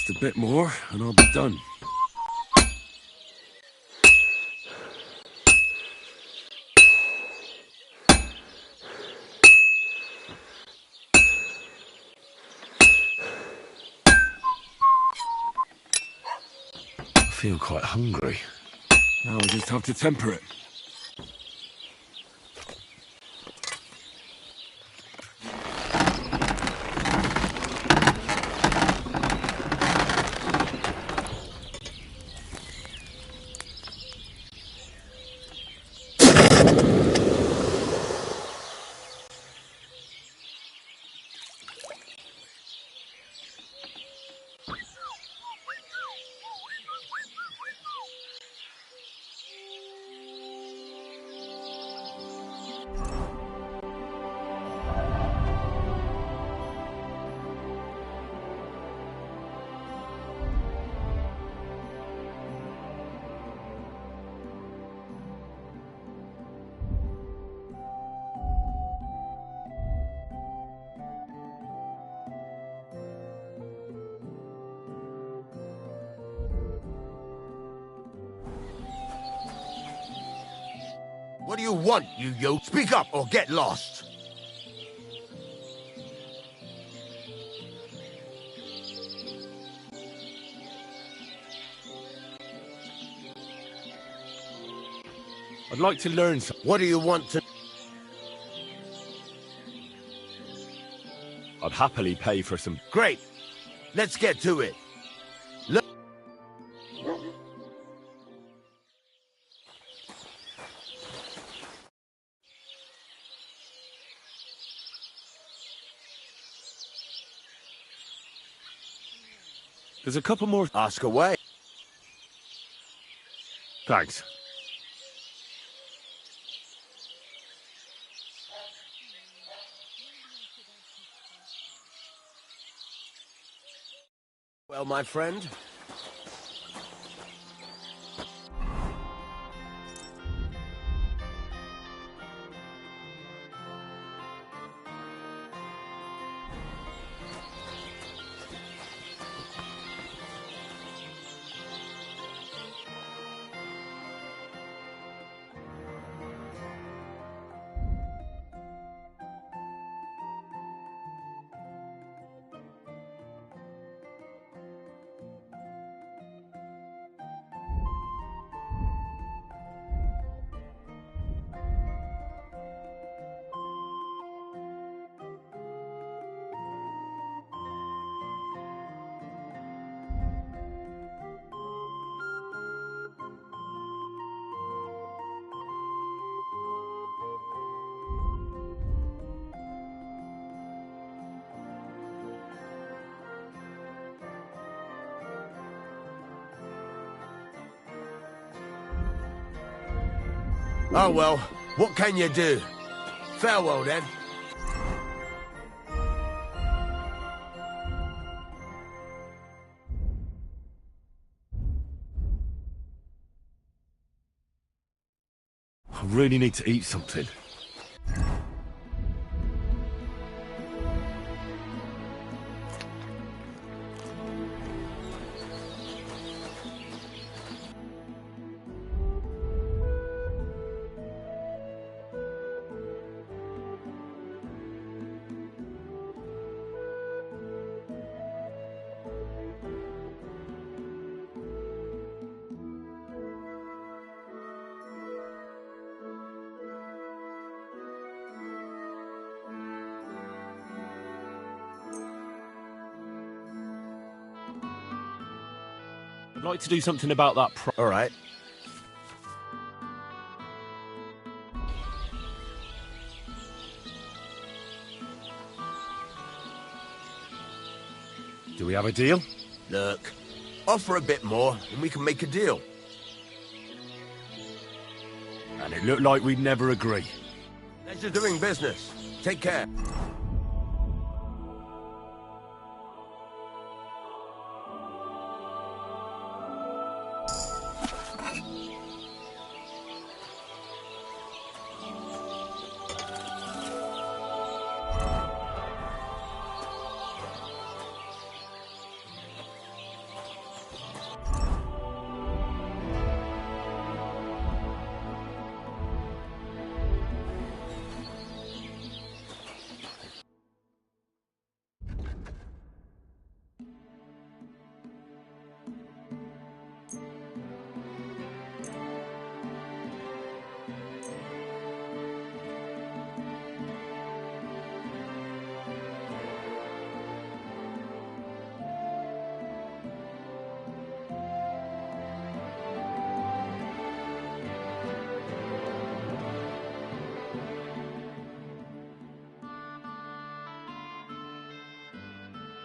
Just a bit more, and I'll be done. I feel quite hungry. Now I just have to temper it. What do you want, you yoke? Speak up or get lost. I'd like to learn something. What do you want to... I'd happily pay for some... Great. Let's get to it. Look. There's a couple more... Ask away. Thanks. Well, my friend. Oh well, what can you do? Farewell then. I really need to eat something. I'd like to do something about that All right. Do we have a deal? Look, offer a bit more and we can make a deal. And it looked like we'd never agree. Pleasure doing business. Take care.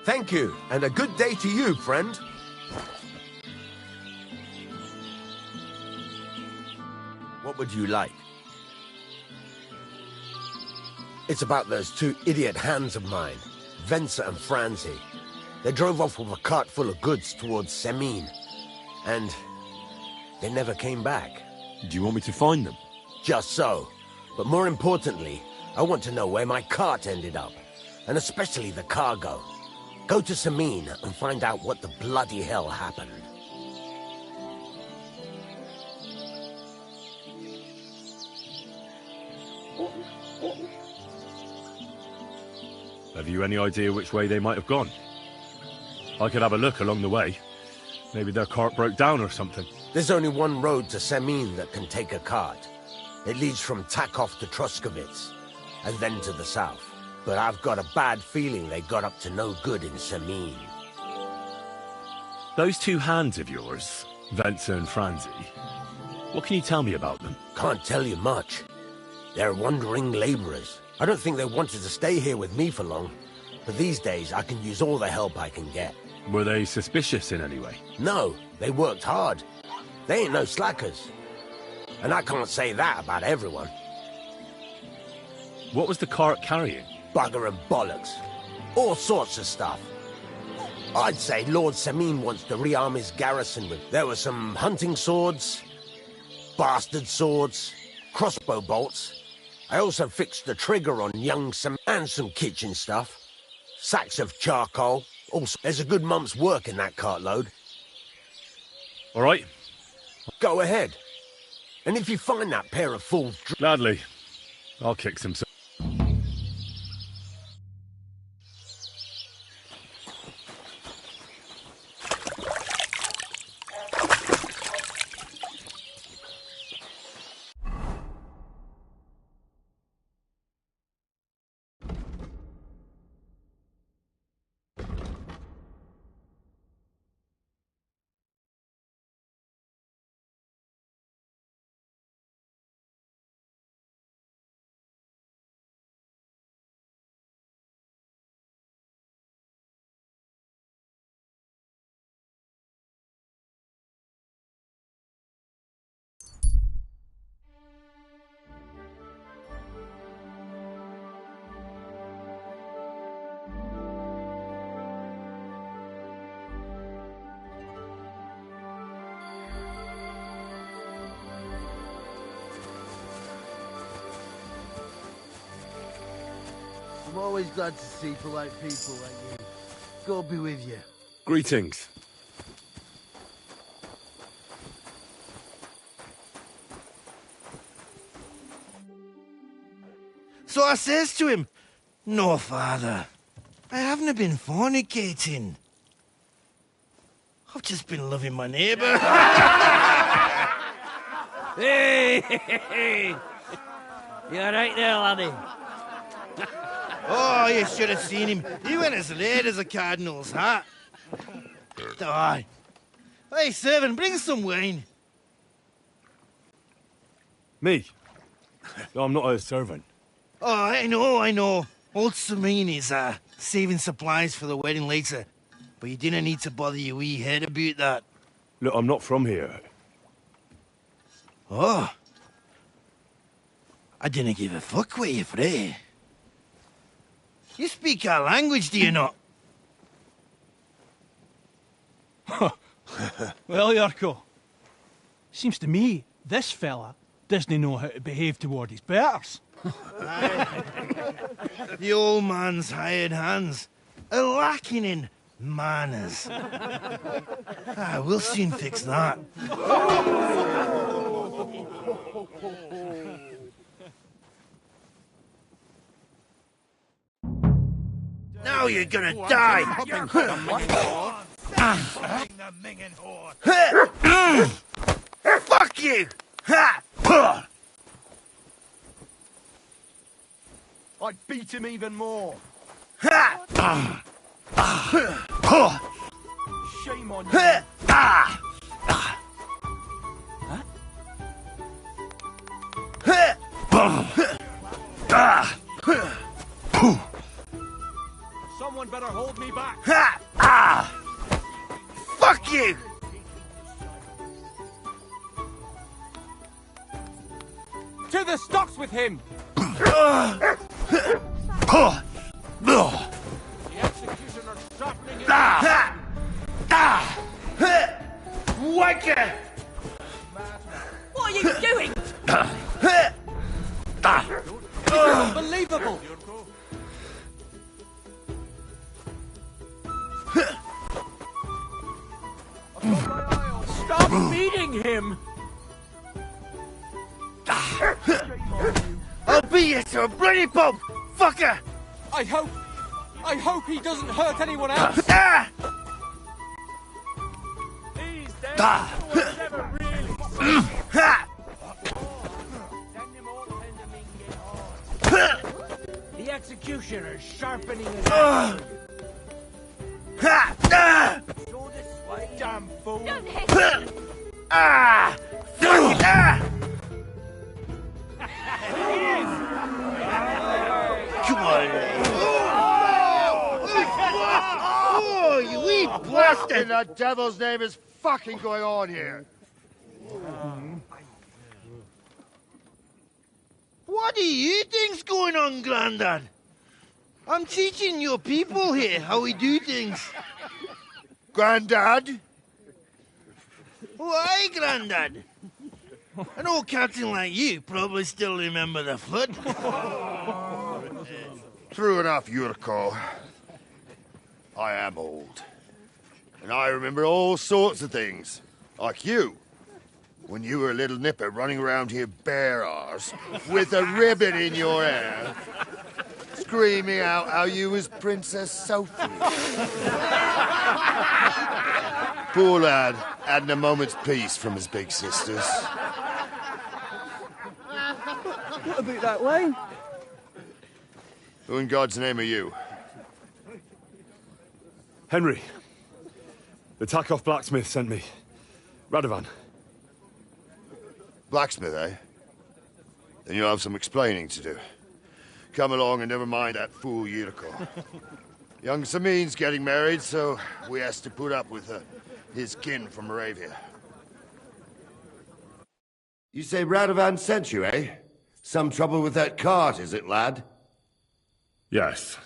Thank you, and a good day to you, friend. What would you like? It's about those two idiot hands of mine, Venser and Franzi. They drove off with a cart full of goods towards Semin, and they never came back. Do you want me to find them? Just so. But more importantly, I want to know where my cart ended up, and especially the cargo. Go to Semin and find out what the bloody hell happened. Have you any idea which way they might have gone? I could have a look along the way. Maybe their cart broke down or something. There's only one road to Semin that can take a cart. It leads from Takov to Troskowitz, and then to the south. But I've got a bad feeling they got up to no good in Semin. Those two hands of yours, Venza and Franzi, what can you tell me about them? Can't tell you much. They're wandering laborers. I don't think they wanted to stay here with me for long. But these days, I can use all the help I can get. Were they suspicious in any way? No, they worked hard. They ain't no slackers. And I can't say that about everyone. What was the cart carrying? Bugger and bollocks. All sorts of stuff. I'd say Lord Semin wants to rearm his garrison with... There were some hunting swords, bastard swords, crossbow bolts. I also fixed the trigger on young Semin and some kitchen stuff. Sacks of charcoal. Also, there's a good month's work in that cartload. All right. Go ahead. And if you find that pair of fools... Gladly. I'll kick some... I'm always glad to see polite people like you. God be with you. Greetings. So I says to him, "No, father, I haven't been fornicating. I've just been loving my neighbour." Hey! You alright there, laddie? Oh, you should have seen him. He went as red as a cardinal's hat. Aye. Hey, servant, bring some wine. Me? I'm not a servant. Oh, I know. Old Semin is saving supplies for the wedding later. But you didn't need to bother your wee head about that. Look, I'm not from here. Oh. I didn't give a fuck what you pray. You speak our language, do you not? Well, Yarko, seems to me this fella doesn't know how to behave toward his betters. The old man's hired hands are lacking in manners. We'll soon fix that. Now you're gonna die! Fuck you! I'd beat him even more. Shame on you. Someone better hold me back. Fuck you! To the stocks with him! The executioner's sharpening his Wanker! What are you doing? Unbelievable! Stop beating him! I'll beat you to a bloody pulp, fucker! I hope he doesn't hurt anyone else. Ah! These days, Ah! no one's ever really Ha! The executioner's sharpening his Ha! Ah! Show this way, damn fool. Don't hit Ah! Fuck it! Ah! Come on. Oh, you wee bastard! What in the devil's name is fucking going on here? What do you think's going on, Grandad? I'm teaching your people here how we do things. Grandad? Why, Grandad? An old captain like you probably still remember the flood. True enough, Yurko. I am old. And I remember all sorts of things. Like you. When you were a little nipper running around here bare arse, with a ribbon in your hair, screaming out how you was Princess Sophie. Poor lad, hadn't a moment's peace from his big sisters. What about that wine? Who in God's name are you? Henry. The Takoff blacksmith sent me. Radovan. Blacksmith, eh? Then you'll have some explaining to do. Come along and never mind that fool Yurko. Young Samin's getting married, so we has to put up with his kin from Moravia. You say Radovan sent you, eh? Some trouble with that cart, is it, lad? Yes.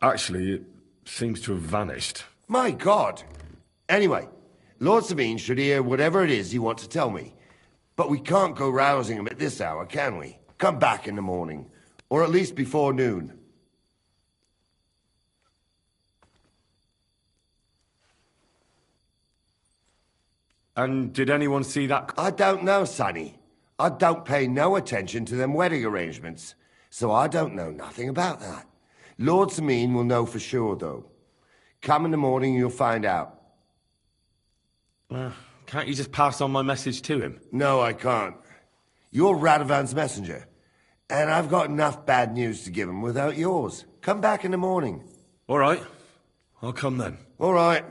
Actually, it seems to have vanished. My God! Anyway, Lord Samin should hear whatever it is you want to tell me. But we can't go rousing him at this hour, can we? Come back in the morning. Or at least before noon. And did anyone see that? I don't know, Sonny. I don't pay no attention to them wedding arrangements. So I don't know nothing about that. Lord Samin will know for sure, though. Come in the morning, you'll find out. Can't you just pass on my message to him? No, I can't. You're Radovan's messenger. And I've got enough bad news to give him without yours. Come back in the morning. All right. I'll come then. All right.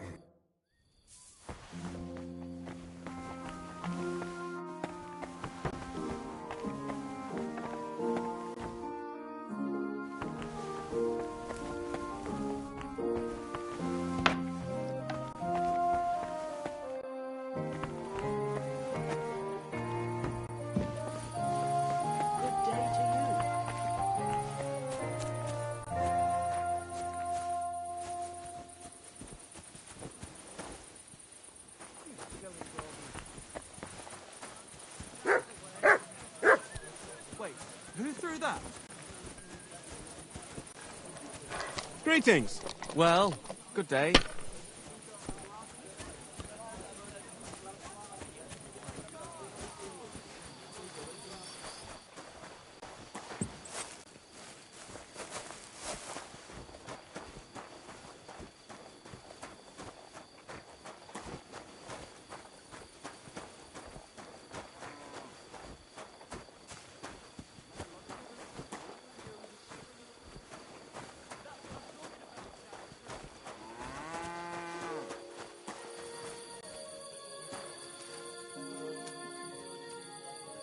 Who threw that? Greetings. Well, good day.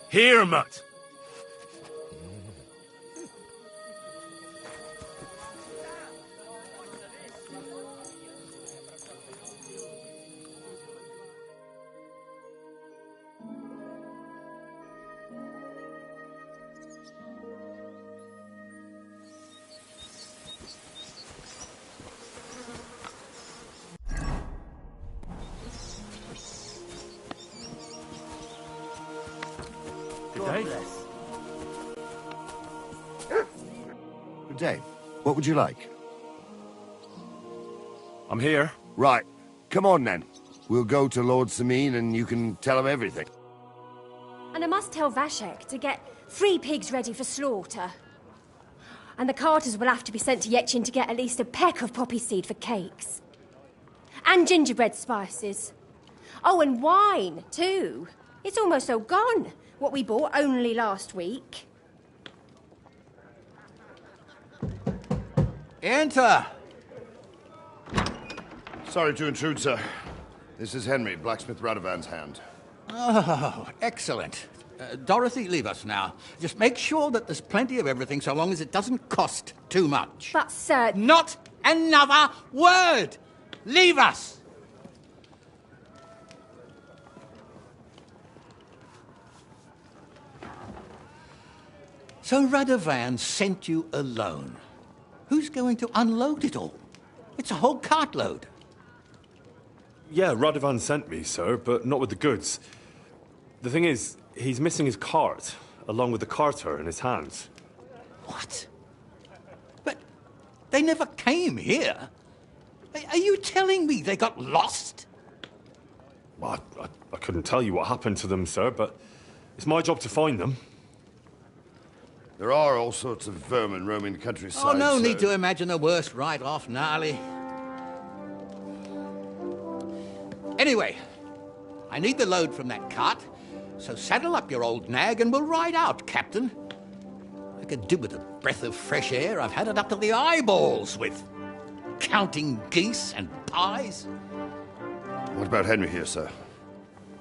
Here, Mutt. Good day. What would you like? I'm here. Right. Come on, then. We'll go to Lord Samin and you can tell him everything. And I must tell Vashek to get 3 pigs ready for slaughter. And the carters will have to be sent to Yetchin to get at least a peck of poppy seed for cakes. And gingerbread spices. Oh, and wine, too. It's almost all gone, what we bought only last week. Enter! Sorry to intrude, sir. This is Henry, blacksmith Radovan's hand. Oh, excellent. Dorothy, leave us now. Just make sure that there's plenty of everything so long as it doesn't cost too much. But, sir... Not another word! Leave us! So Radovan sent you alone. Who's going to unload it all? It's a whole cartload. Yeah, Radovan sent me, sir, but not with the goods. The thing is, he's missing his cart, along with the carter in his hands. What? But they never came here. Are you telling me they got lost? Well, I couldn't tell you what happened to them, sir, but it's my job to find them. There are all sorts of vermin roaming the countryside. Oh, no sir. need to imagine the worst right off, gnarly. Anyway, I need the load from that cart, so saddle up your old nag and we'll ride out, Captain. I could do with a breath of fresh air. I've had it up to the eyeballs with counting geese and pies. What about Henry here, sir?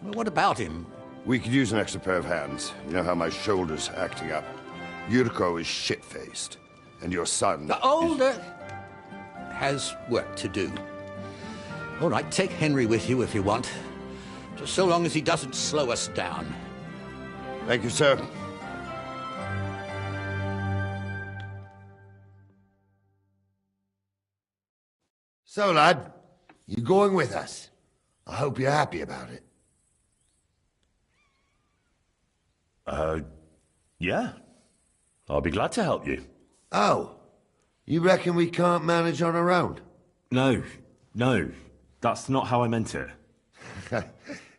Well, what about him? We could use an extra pair of hands. You know how my shoulder's acting up. Yuriko is shit-faced, and your son... The older has work to do. All right, take Henry with you if you want. Just so long as he doesn't slow us down. Thank you, sir. So, lad, you going with us? I hope you're happy about it. Yeah. I'll be glad to help you. Oh, you reckon we can't manage on our own? No. That's not how I meant it.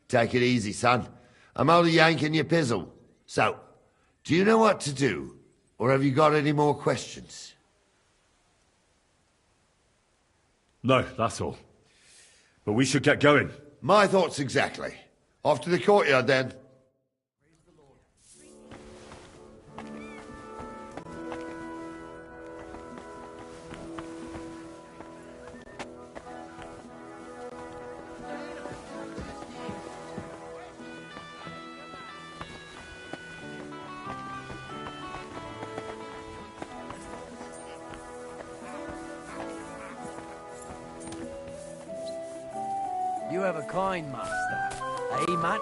Take it easy, son. I'm only yanking your pizzle. So, do you know what to do? Or have you got any more questions? No, that's all. But we should get going. My thoughts exactly. Off to the courtyard, then. You have a kind master, eh, Matt?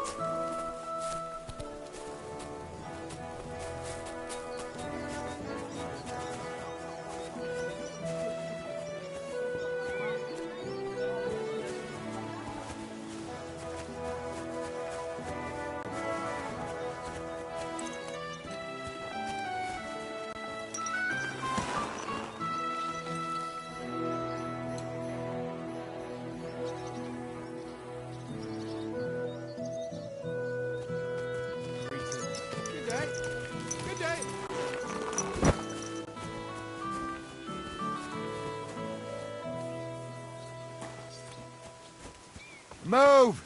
Move!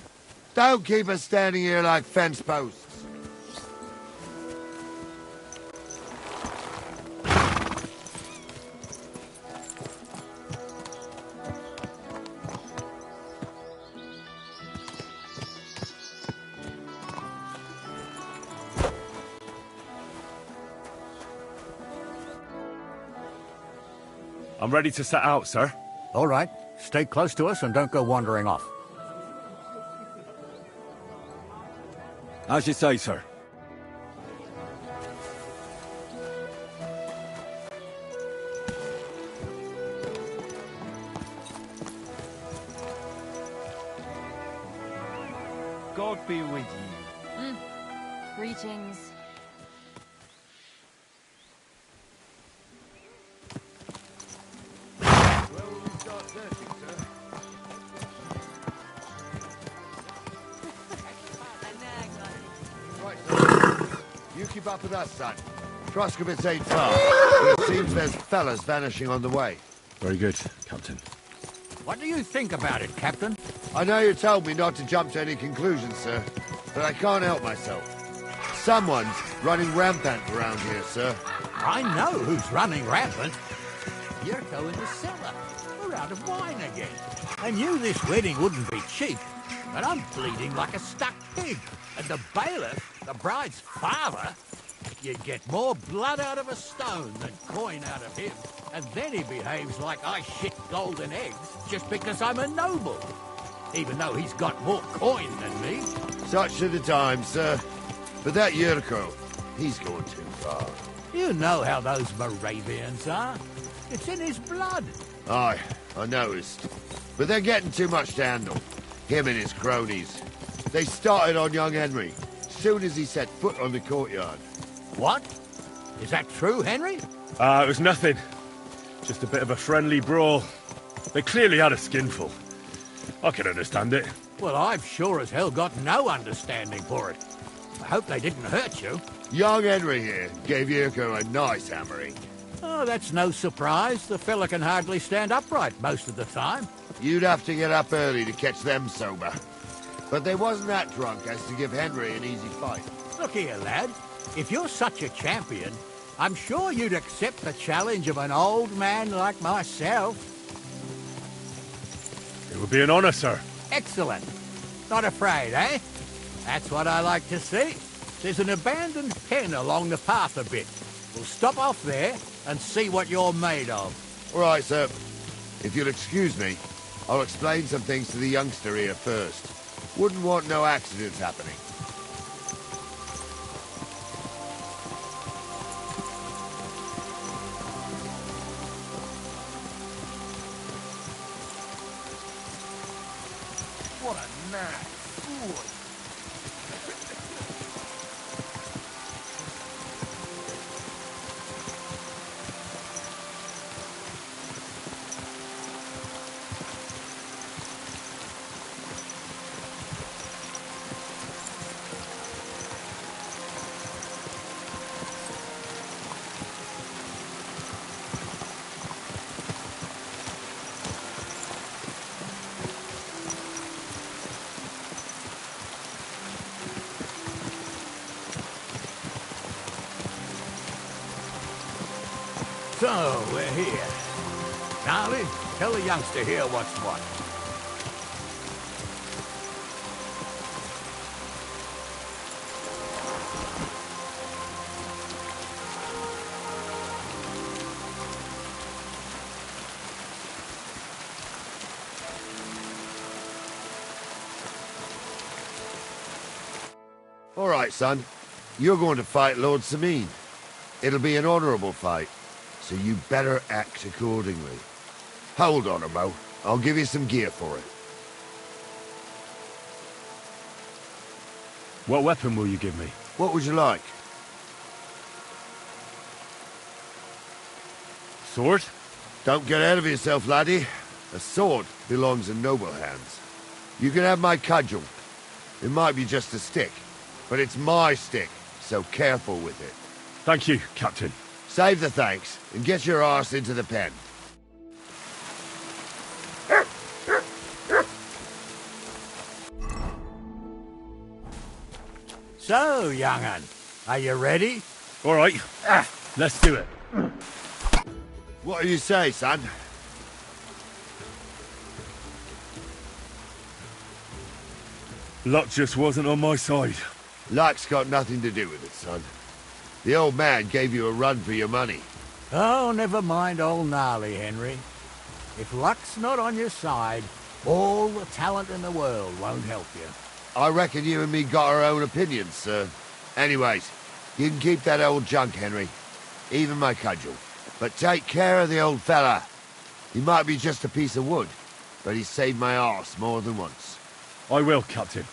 Don't keep us standing here like fence posts. I'm ready to set out, sir. All right. Stay close to us and don't go wandering off. As you say, sir. God be with you. Greetings. You keep up with us, son. Troskowitz ain't far, but it seems there's fellas vanishing on the way. Very good, Captain. What do you think about it, Captain? I know you told me not to jump to any conclusions, sir, but I can't help myself. Someone's running rampant around here, sir. I know who's running rampant. Yurko in the cellar. We're out of wine again. I knew this wedding wouldn't be cheap, but I'm bleeding like a stuck pig. And the bailiff, the bride's father, you'd get more blood out of a stone than coin out of him. And then he behaves like I shit golden eggs just because I'm a noble. Even though he's got more coin than me. Such are the times, sir. But that Yurko, he's going too far. You know how those Moravians are. It's in his blood. Aye, I noticed. But they're getting too much to handle. Him and his cronies. They started on young Henry, soon as he set foot on the courtyard. What? Is that true, Henry? It was nothing. Just a bit of a friendly brawl. They clearly had a skinful. I can understand it. Well, I've sure as hell got no understanding for it. I hope they didn't hurt you. Young Henry here gave Yurko a nice hammering. Oh, that's no surprise. The fella can hardly stand upright most of the time. You'd have to get up early to catch them sober. But they wasn't that drunk as to give Henry an easy fight. Look here, lad. If you're such a champion, I'm sure you'd accept the challenge of an old man like myself. It would be an honor, sir. Excellent. Not afraid, eh? That's what I like to see. There's an abandoned pen along the path a bit. We'll stop off there and see what you're made of. All right, sir. If you'll excuse me, I'll explain some things to the youngster here first. Wouldn't want no accidents happening. What a nice fool. So, we're here. Gnarly, tell the youngster here what's what. All right, son. You're going to fight Lord Samin. It'll be an honorable fight, so you better act accordingly. Hold on a mo. I'll give you some gear for it. What weapon will you give me? What would you like? Sword? Don't get ahead of yourself, laddie. A sword belongs in noble hands. You can have my cudgel. It might be just a stick, but it's my stick, so careful with it. Thank you, Captain. Save the thanks, and get your arse into the pen. So, young'un, are you ready? All right, let's do it. What do you say, son? Luck just wasn't on my side. Luck's got nothing to do with it, son. The old man gave you a run for your money. Oh, never mind old Gnarly, Henry. If luck's not on your side, all the talent in the world won't help you. I reckon you and me got our own opinions, sir. Anyways, you can keep that old junk, Henry. Even my cudgel. But take care of the old fella. He might be just a piece of wood, but he's saved my arse more than once. I will, Captain.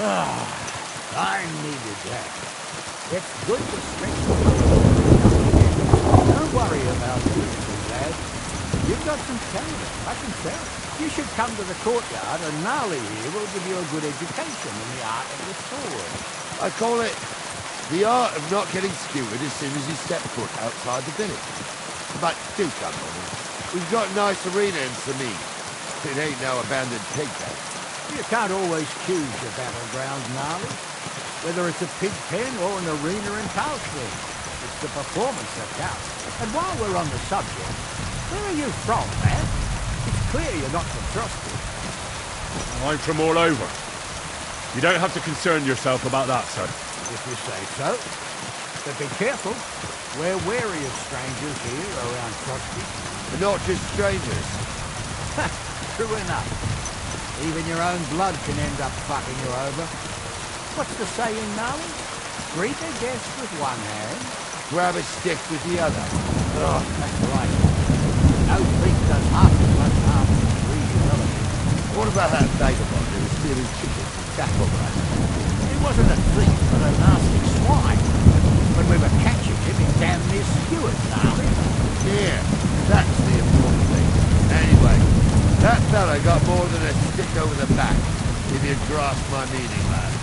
I needed that. It's good to stretch the muscles. Don't worry about anything, lad. You've got some talent, I can tell. You should come to the courtyard, and Gnarly here will give you a good education in the art of the sword. I call it the art of not getting skewered as soon as you step foot outside the village. But do come on. We've got a nice arena in Samin. It ain't no abandoned pig pen. You can't always choose your battleground, Gnarly. Whether it's a pig pen or an arena in Talsville. It's the performance that counts. And while we're on the subject, where are you from, lad? It's clear you're not from Trusty. I'm from all over. You don't have to concern yourself about that, sir. If you say so. But be careful. We're wary of strangers here around Trusty. But not just strangers. True enough. Even your own blood can end up fucking you over. What's the saying, Gnarly? Greet a guest with one hand. Grab a stick with the other. Oh, that's right. No thief does half as much harm as three humility. What about that vagabond who was stealing chickens and cattle? He wasn't a thief, but a nasty swine. When we were catching him, he damn near skewered, Gnarly. Yeah, that's the important thing. Anyway, that fella got more than a stick over the back, if you grasp my meaning, lad.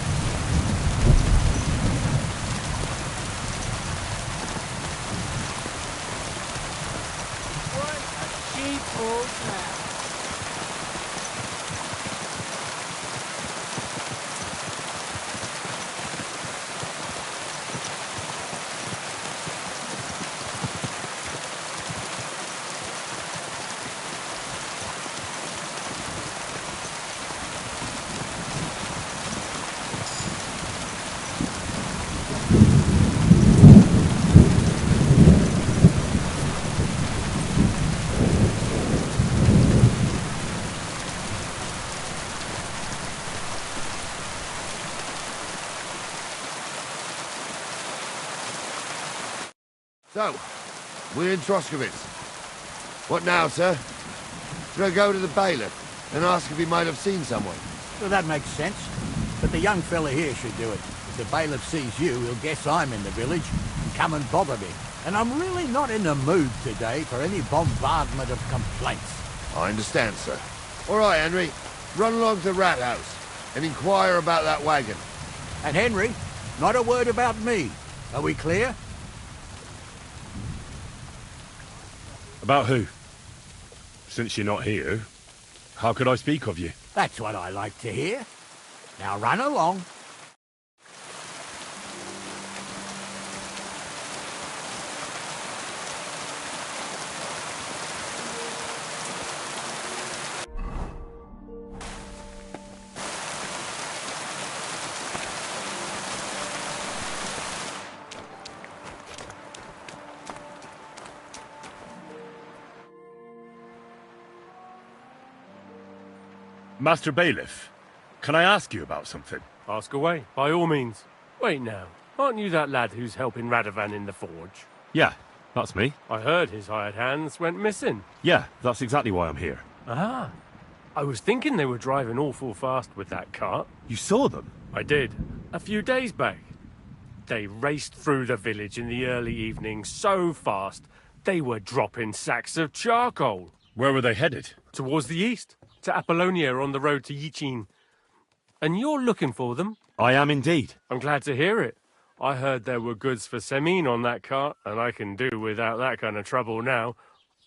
What a cheap old man. So, we're in Troskowitz. What now, sir? Should I go to the bailiff and ask if he might have seen someone? Well, that makes sense. But the young fella here should do it. If the bailiff sees you, he'll guess I'm in the village and come and bother me. And I'm really not in the mood today for any bombardment of complaints. I understand, sir. All right, Henry. Run along to the rat house and inquire about that wagon. And Henry, not a word about me. Are we clear? About who? Since you're not here, how could I speak of you? That's what I like to hear. Now run along. Master Bailiff, can I ask you about something? Ask away, by all means. Wait now, aren't you that lad who's helping Radovan in the forge? Yeah, that's me. I heard his hired hands went missing. Yeah, that's exactly why I'm here. Ah, I was thinking they were driving awful fast with that cart. You saw them? I did, a few days back. They raced through the village in the early evening so fast, they were dropping sacks of charcoal. Where were they headed? Towards the east, to Apollonia on the road to Yichin. And you're looking for them? I am indeed. I'm glad to hear it. I heard there were goods for Semin on that cart, and I can do without that kind of trouble now,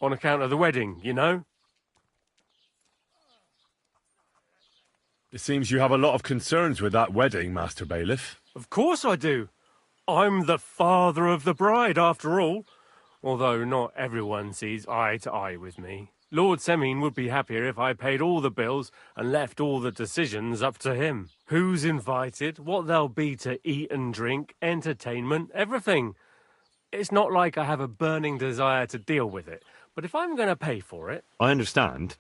on account of the wedding, you know? It seems you have a lot of concerns with that wedding, Master Bailiff. Of course I do. I'm the father of the bride, after all. Although not everyone sees eye to eye with me. Lord Semin would be happier if I paid all the bills and left all the decisions up to him. Who's invited, what there'll be to eat and drink, entertainment, everything. It's not like I have a burning desire to deal with it, but if I'm going to pay for it... I understand.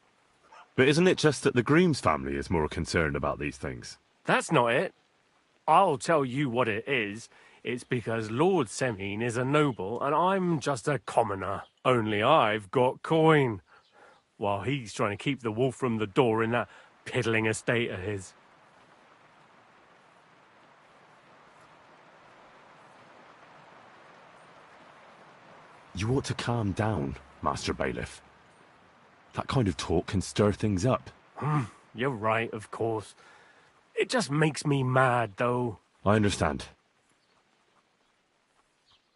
But isn't it just that the groom's family is more concerned about these things? That's not it. I'll tell you what it is. It's because Lord Semin is a noble and I'm just a commoner. Only I've got coin. While he's trying to keep the wolf from the door in that piddling estate of his. You ought to calm down, Master Bailiff. That kind of talk can stir things up. You're right, of course. It just makes me mad, though. I understand.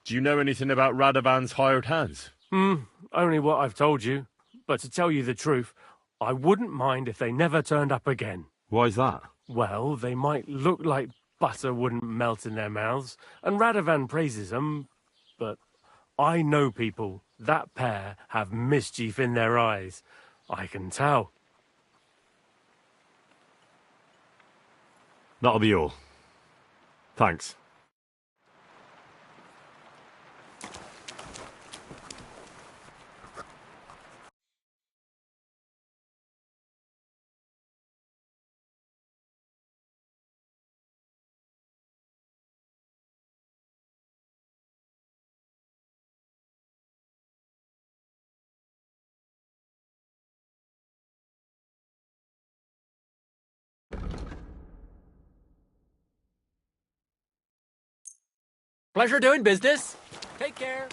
Do you know anything about Radovan's hired hands? Only what I've told you. But to tell you the truth, I wouldn't mind if they never turned up again. Why's that? Well, they might look like butter wouldn't melt in their mouths, and Radovan praises them, but I know people. That pair have mischief in their eyes. I can tell. That'll be all. Thanks. Pleasure doing business. Take care.